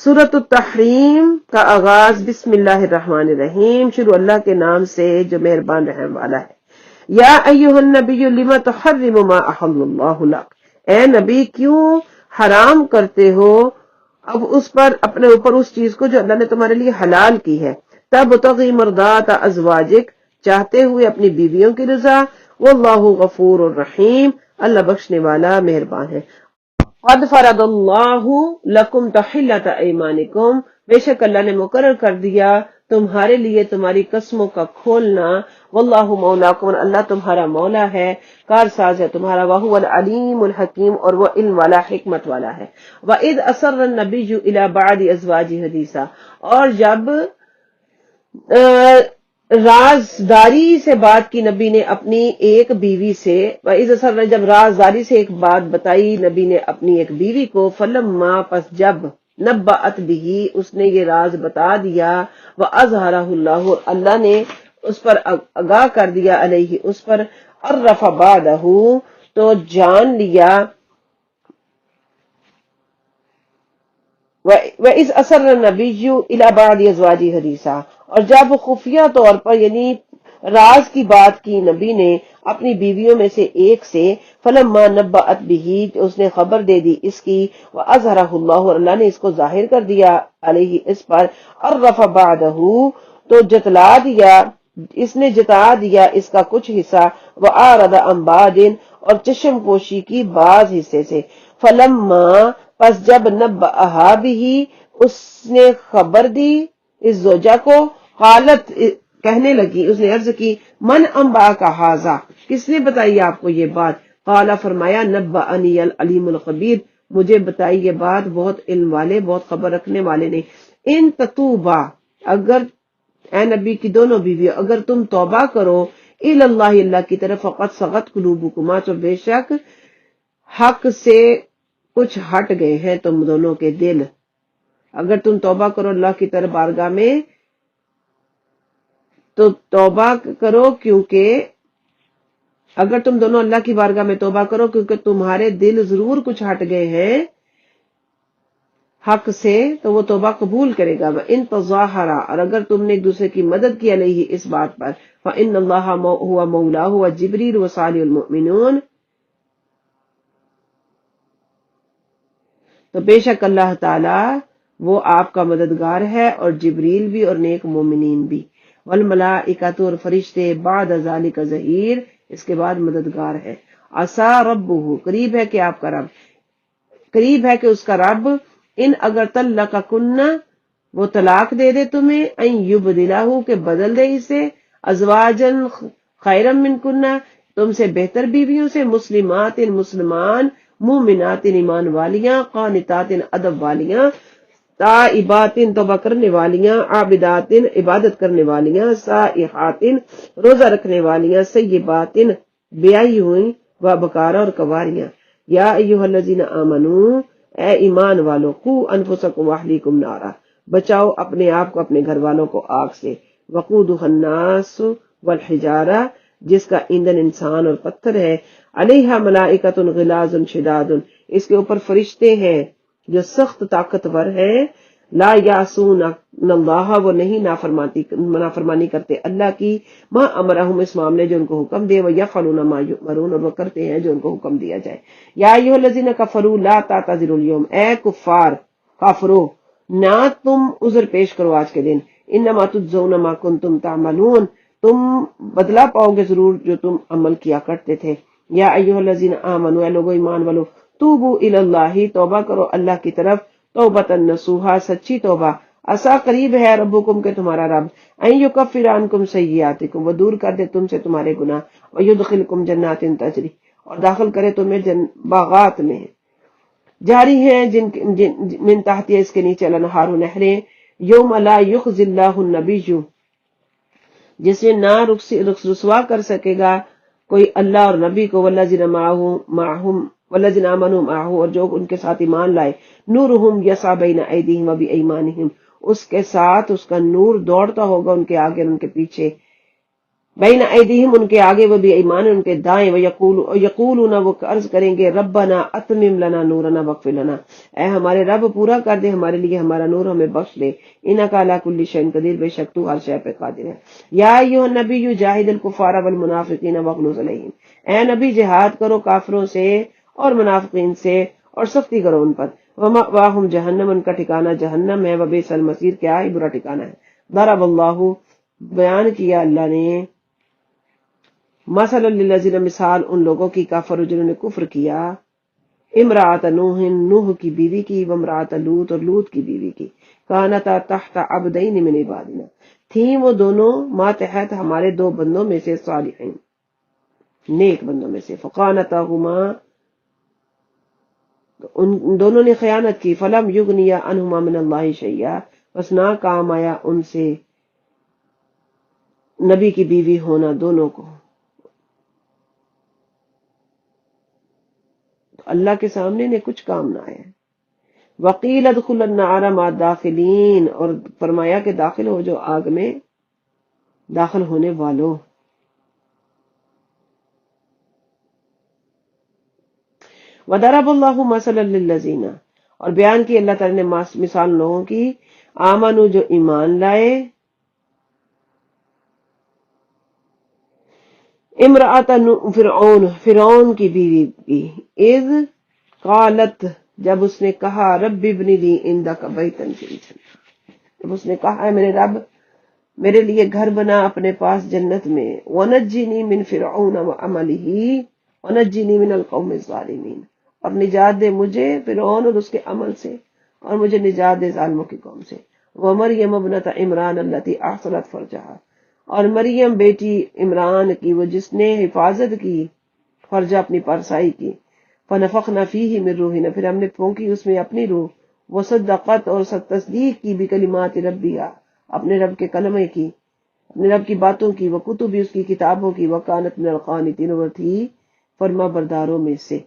سورۃ التحریم کا آغاز بسم اللہ الرحمن الرحیم، شروع اللہ کے نام سے جو مہربان رحم والا ہے۔ یا ایھا النبی لم تحرم ما احل اللہ لک، اے نبی کیوں حرام کرتے ہو اب اس پر اپنے اوپر اس چیز کو جو اللہ نے تمہارے لیے حلال کی ہے۔ تبتغی مرضات ازواجک، چاہتے ہوئے اپنی بیویوں کی رضا، واللہ غفور الرحیم، اللہ بخشنے والا مہربان ہے۔ قد فرض اللہ لکم تحلۃ ایمانکم، بے شک اللہ نے مقرر کر دیا تمہارے لیے تمہاری قسموں کا کھولنا، واللہ مولاکم، اللہ تمہارا مولا ہے، کارساز ہے تمہارا، وہو العلیم الحکیم، اور وہ علم والا حکمت والا ہے۔ وَإِذْ أَسَرَّ النَّبِيُّ إِلَى بَعْضِ أَزْوَاجِهِ حَدِيثًا، اور جب رازداری سے بات کی نبی نے اپنی ایک بیوی سے، وَإِذْ أَسَرَّ، جب رازداری سے ایک بات بتائی نبی نے اپنی ایک بیوی کو، فَلَمَّا، پس جب، نبأت بِهِ، اس نے یہ راز بتا دیا، وَأَظْهَرَهُ اللَّهُ، اور اللہ نے اس پر آگاہ کر دیا، علیہ اس پر، عرف بعدہ، تو جان لیا، وَإِذْ أَسَرَّ النَّبِيُّ إِلَى بَعْضِ أَزْوَاجِهِ حَدِيثًا، اور جب خفیہ طور پر یعنی راز کی بات کی نبی نے اپنی بیویوں میں سے ایک سے، فَلَمَّا نَبَّأَتْ بِهِ، اس نے خبر دے دی اس کی، وَأَظْهَرَهُ اللَّهُ، اور اللہ نے اس کو ظاہر کر دیا، علیہ اس پر، عرف بعدہ، تو جتلا دیا، اس نے جتا دیا اس کا کچھ حصہ، وَأَعْرَضَ عَن بَعْضٍ، اور چشم پوشی کی بعض حصے سے، فَلَمَّا، پس جب نبأہا بِہِ، اس نے خبر دی اس زوجہ کو، قالت، کہنے لگی، اس نے عرض کی، من انبأک ھذا، کس نے بتائی آپ کو یہ بات؟ قال، فرمایا، نبأنی العلیم الخبیر، مجھے بتائی یہ بات بہت علم والے، بہت خبر رکھنے والے نے۔ ان تتوبا، اگر اے نبی کی دونوں بیویوں، اگر تم توبہ کرو، الی اللہ، اللہ کی طرف، فقد صغت قلوبکما، تو بے شک حق سے کچھ ہٹ گئے ہیں تم دونوں کے دل۔ اگر تم توبہ کرو اللہ کی طرف بارگاہ میں، تو توبہ کرو، کیونکہ اگر تم دونوں اللہ کی بارگاہ میں توبہ کرو، کیونکہ تمہارے دل ضرور کچھ ہٹ گئے ہیں حق سے، تو وہ توبہ قبول کرے گا۔ وَإِن تَظَاهَرَا، اور اگر تم نے ایک دوسرے کی مدد کی علیہ اس بات پر، فَإِنَّ اللَّهَ هُوَ مَوْلَاهُ وَجِبْرِيلُ وَصَالِحُ الْمُؤْمِنُونَ، تو بے شک اللہ تعالی وہ آپ کا مددگار ہے، اور جبریل بھی اور نیک مومنین بھی، والملائکۃ، اور فرشتے، بعد ذالک ظہیر، اس کے بعد مددگار ہے۔ عسیٰ ربہ، قریب ہے کہ آپ کا رب، قریب ہے کہ اس کا رب، ان اگر طلقکن، وہ طلاق دے دے تمہیں، ان یبدلہ، کہ بدل دے اسے، ازواجن خیرا منکن، تم سے بہتر بیویوں سے، مسلمات، مسلمان، مومنات، ایمان والیاں، قانتات، ادب والیاں، تائبات، توبہ کرنے والیاں، عابدات، عبادت کرنے والیاں، سائحات، روزہ رکھنے والیاں، سیبات، بیائی ہوئی و بکارہ اور کنواریاں۔ یا ایھا الذین آمنو، اے ایمان والو، قوا انفسکم واہلیکم نارا، بچاؤ اپنے آپ کو، اپنے گھر والوں کو آگ سے، وقودھا الناس والحجارہ، جس کا ایندھن انسان اور پتھر ہے، علیہا ملائکۃ غلاظ شداد، اس کے اوپر فرشتے ہیں جو سخت طاقتور ہیں، لا یعصون اللہ، وہ نہیں نافرمانی کرتے اللہ کی، ما امرہم، اس معاملے جو ان کو حکم دے، ویفعلون ما یؤمرون، اور وہ کرتے ہیں جو ان کو حکم دیا جائے۔ یا ایھا الذین کفروا لا تعتذروا اليوم، اے کفار کافرو، نہ تم عذر پیش کرو آج کے دن، انما تجزون ما کنتم تعملون، تم بدلہ پاؤ گے ضرور جو تم عمل کیا کرتے تھے۔ یا ایھا الذین آمنوا، اے لوگو ایمان والو، توبوا الی اللہ، توبہ کرو اللہ کی طرف، توبۃ نصوحا، سچی توبہ، عسیٰ قریب ہے، ربکم کہ تمہارا رب، ان یکفر عنکم سیئاتکم، وہ دور کر دے تم سے تمہارے گناہ، ویدخلکم جنات تجری، اور داخل کرے تمہیں باغات میں جاری ہیں جن من تحتیہ، اس کے نیچے الانہار، نہریں، یوم لا یخزی اللہ النبی، جسے نہ رسوا کر سکے گا کوئی اللہ اور نبی کو، والذین آمنوا معہ، اور جو ان کے ساتھ ایمان لائے، نورہم یسعی بین ایدیہم وبایمانہم، اس کے ساتھ اس کا نور دوڑتا ہوگا ان کے آگے اور ان کے پیچھے، بین ایدیہم ان کے آگے وہ بھی ایمان ان کے دائیں، یقولون وہ عرض کریں گے ربنا اتمم لنا نورنا واغفر لنا، اے ہمارے رب پورا کر دے ہمارے لیے ہمارا نور، ہمیں بخش دے، انک علی کل شیء قدیر، بے شک تو ہر شے پہ قادر ہے۔ یا ایھا النبی جاہد الکفار والمنافقین واغلظ علیہم، اے نبی جہاد کرو کافروں سے اور منافقین سے اور سختی کرو ان پر، ومأواہم جہنم، ان کا ٹھکانہ جہنم ہے، وبئس المصیر، کیا ہی برا ٹھکانہ ہے۔ ضرب اللہ، بیان کیا اللہ نے، مثلا للذین، مثال ان لوگوں کی کفروا جنہوں نے کفر کیا، امرأۃ نوح، نوح کی بیوی کی، وامرأۃ لوط، اور لوط کی بیوی کی، کانتا تحت عبدین من عبادنا، تھیں وہ دونوں ماتحت ہمارے دو بندوں میں سے، صالحین نیک بندوں میں سے، فخانتاہما، ان دونوں نے خیانت کی، فلم یغنیا عنہما من اللہ شیئا، بس نہ کام آیا ان سے نبی کی بیوی ہونا دونوں کو، اللہ کے سامنے نے کچھ کام نہ آیا۔ وقیل ادخل النار مع الداخلین، اور فرمایا کہ داخل ہو جو آگ میں داخل ہونے والوں۔ وضرب اللہ مثلا للذین، اور بیان کی اللہ تعالی نے مثال لوگوں کی، آمنو جو ایمان لائے، امرأۃ فرعون، فرعون کی بیوی کی، اذ قالت، جب اس نے کہا، رب ابن لی عندک بیتا فی الجنہ، جب اس نے کہا ہے میرے رب میرے لیے گھر بنا اپنے پاس جنت میں، ونجنی من فرعون وعملہ ونجنی من القوم الظالمین، اور نجات دے مجھے فرعون اور اس کے عمل سے، اور مجھے نجات دے ظالموں کی قوم سے، ومریم ابنۃ عمران التی احصنت فرجہا، اور مریم بیٹی عمران کی وہ جس نے حفاظت کی فرجہ اپنی پارسائی کی، فنفخنا فیہ من روحنا، پھر ہم نے پھونکی اس میں اپنی روح، وصدقت، اور تصدیق کی، بکلمات ربیہا، اپنے رب کے کلمے کی، اپنے رب کی باتوں کی، وکتبی، اس کی کتابوں کی، وکانت من القانتین، وہ تھی فرما برداروں میں سے۔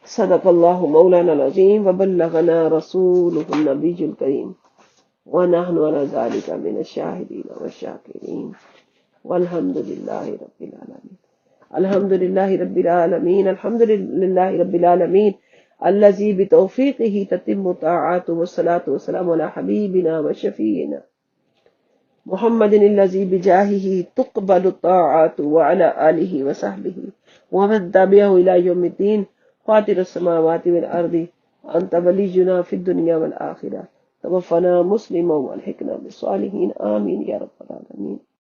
صدق اللہ مولانا العظیم، وبلغنا رسولہ النبی الکریم، ونحن على ذلك من الشاہدین والشاکرین، والحمد للہ رب العالمین، الحمد للہ رب العالمین، الحمد للہ رب العالمین، الذی بتوفیقہ تتم طاعات، والصلاة والسلام علی حبیبنا وشفیعنا محمد الذی بجاہہ تقبل الطاعات، وعلی آلہ وصحبہ ومن تبعہ الی یوم الدین، فاطر السماوات والارض، انت ولینا فی الدنیا والآخرہ، توفنا مسلما والحقنا بالصالحین، آمین یا رب العالمین۔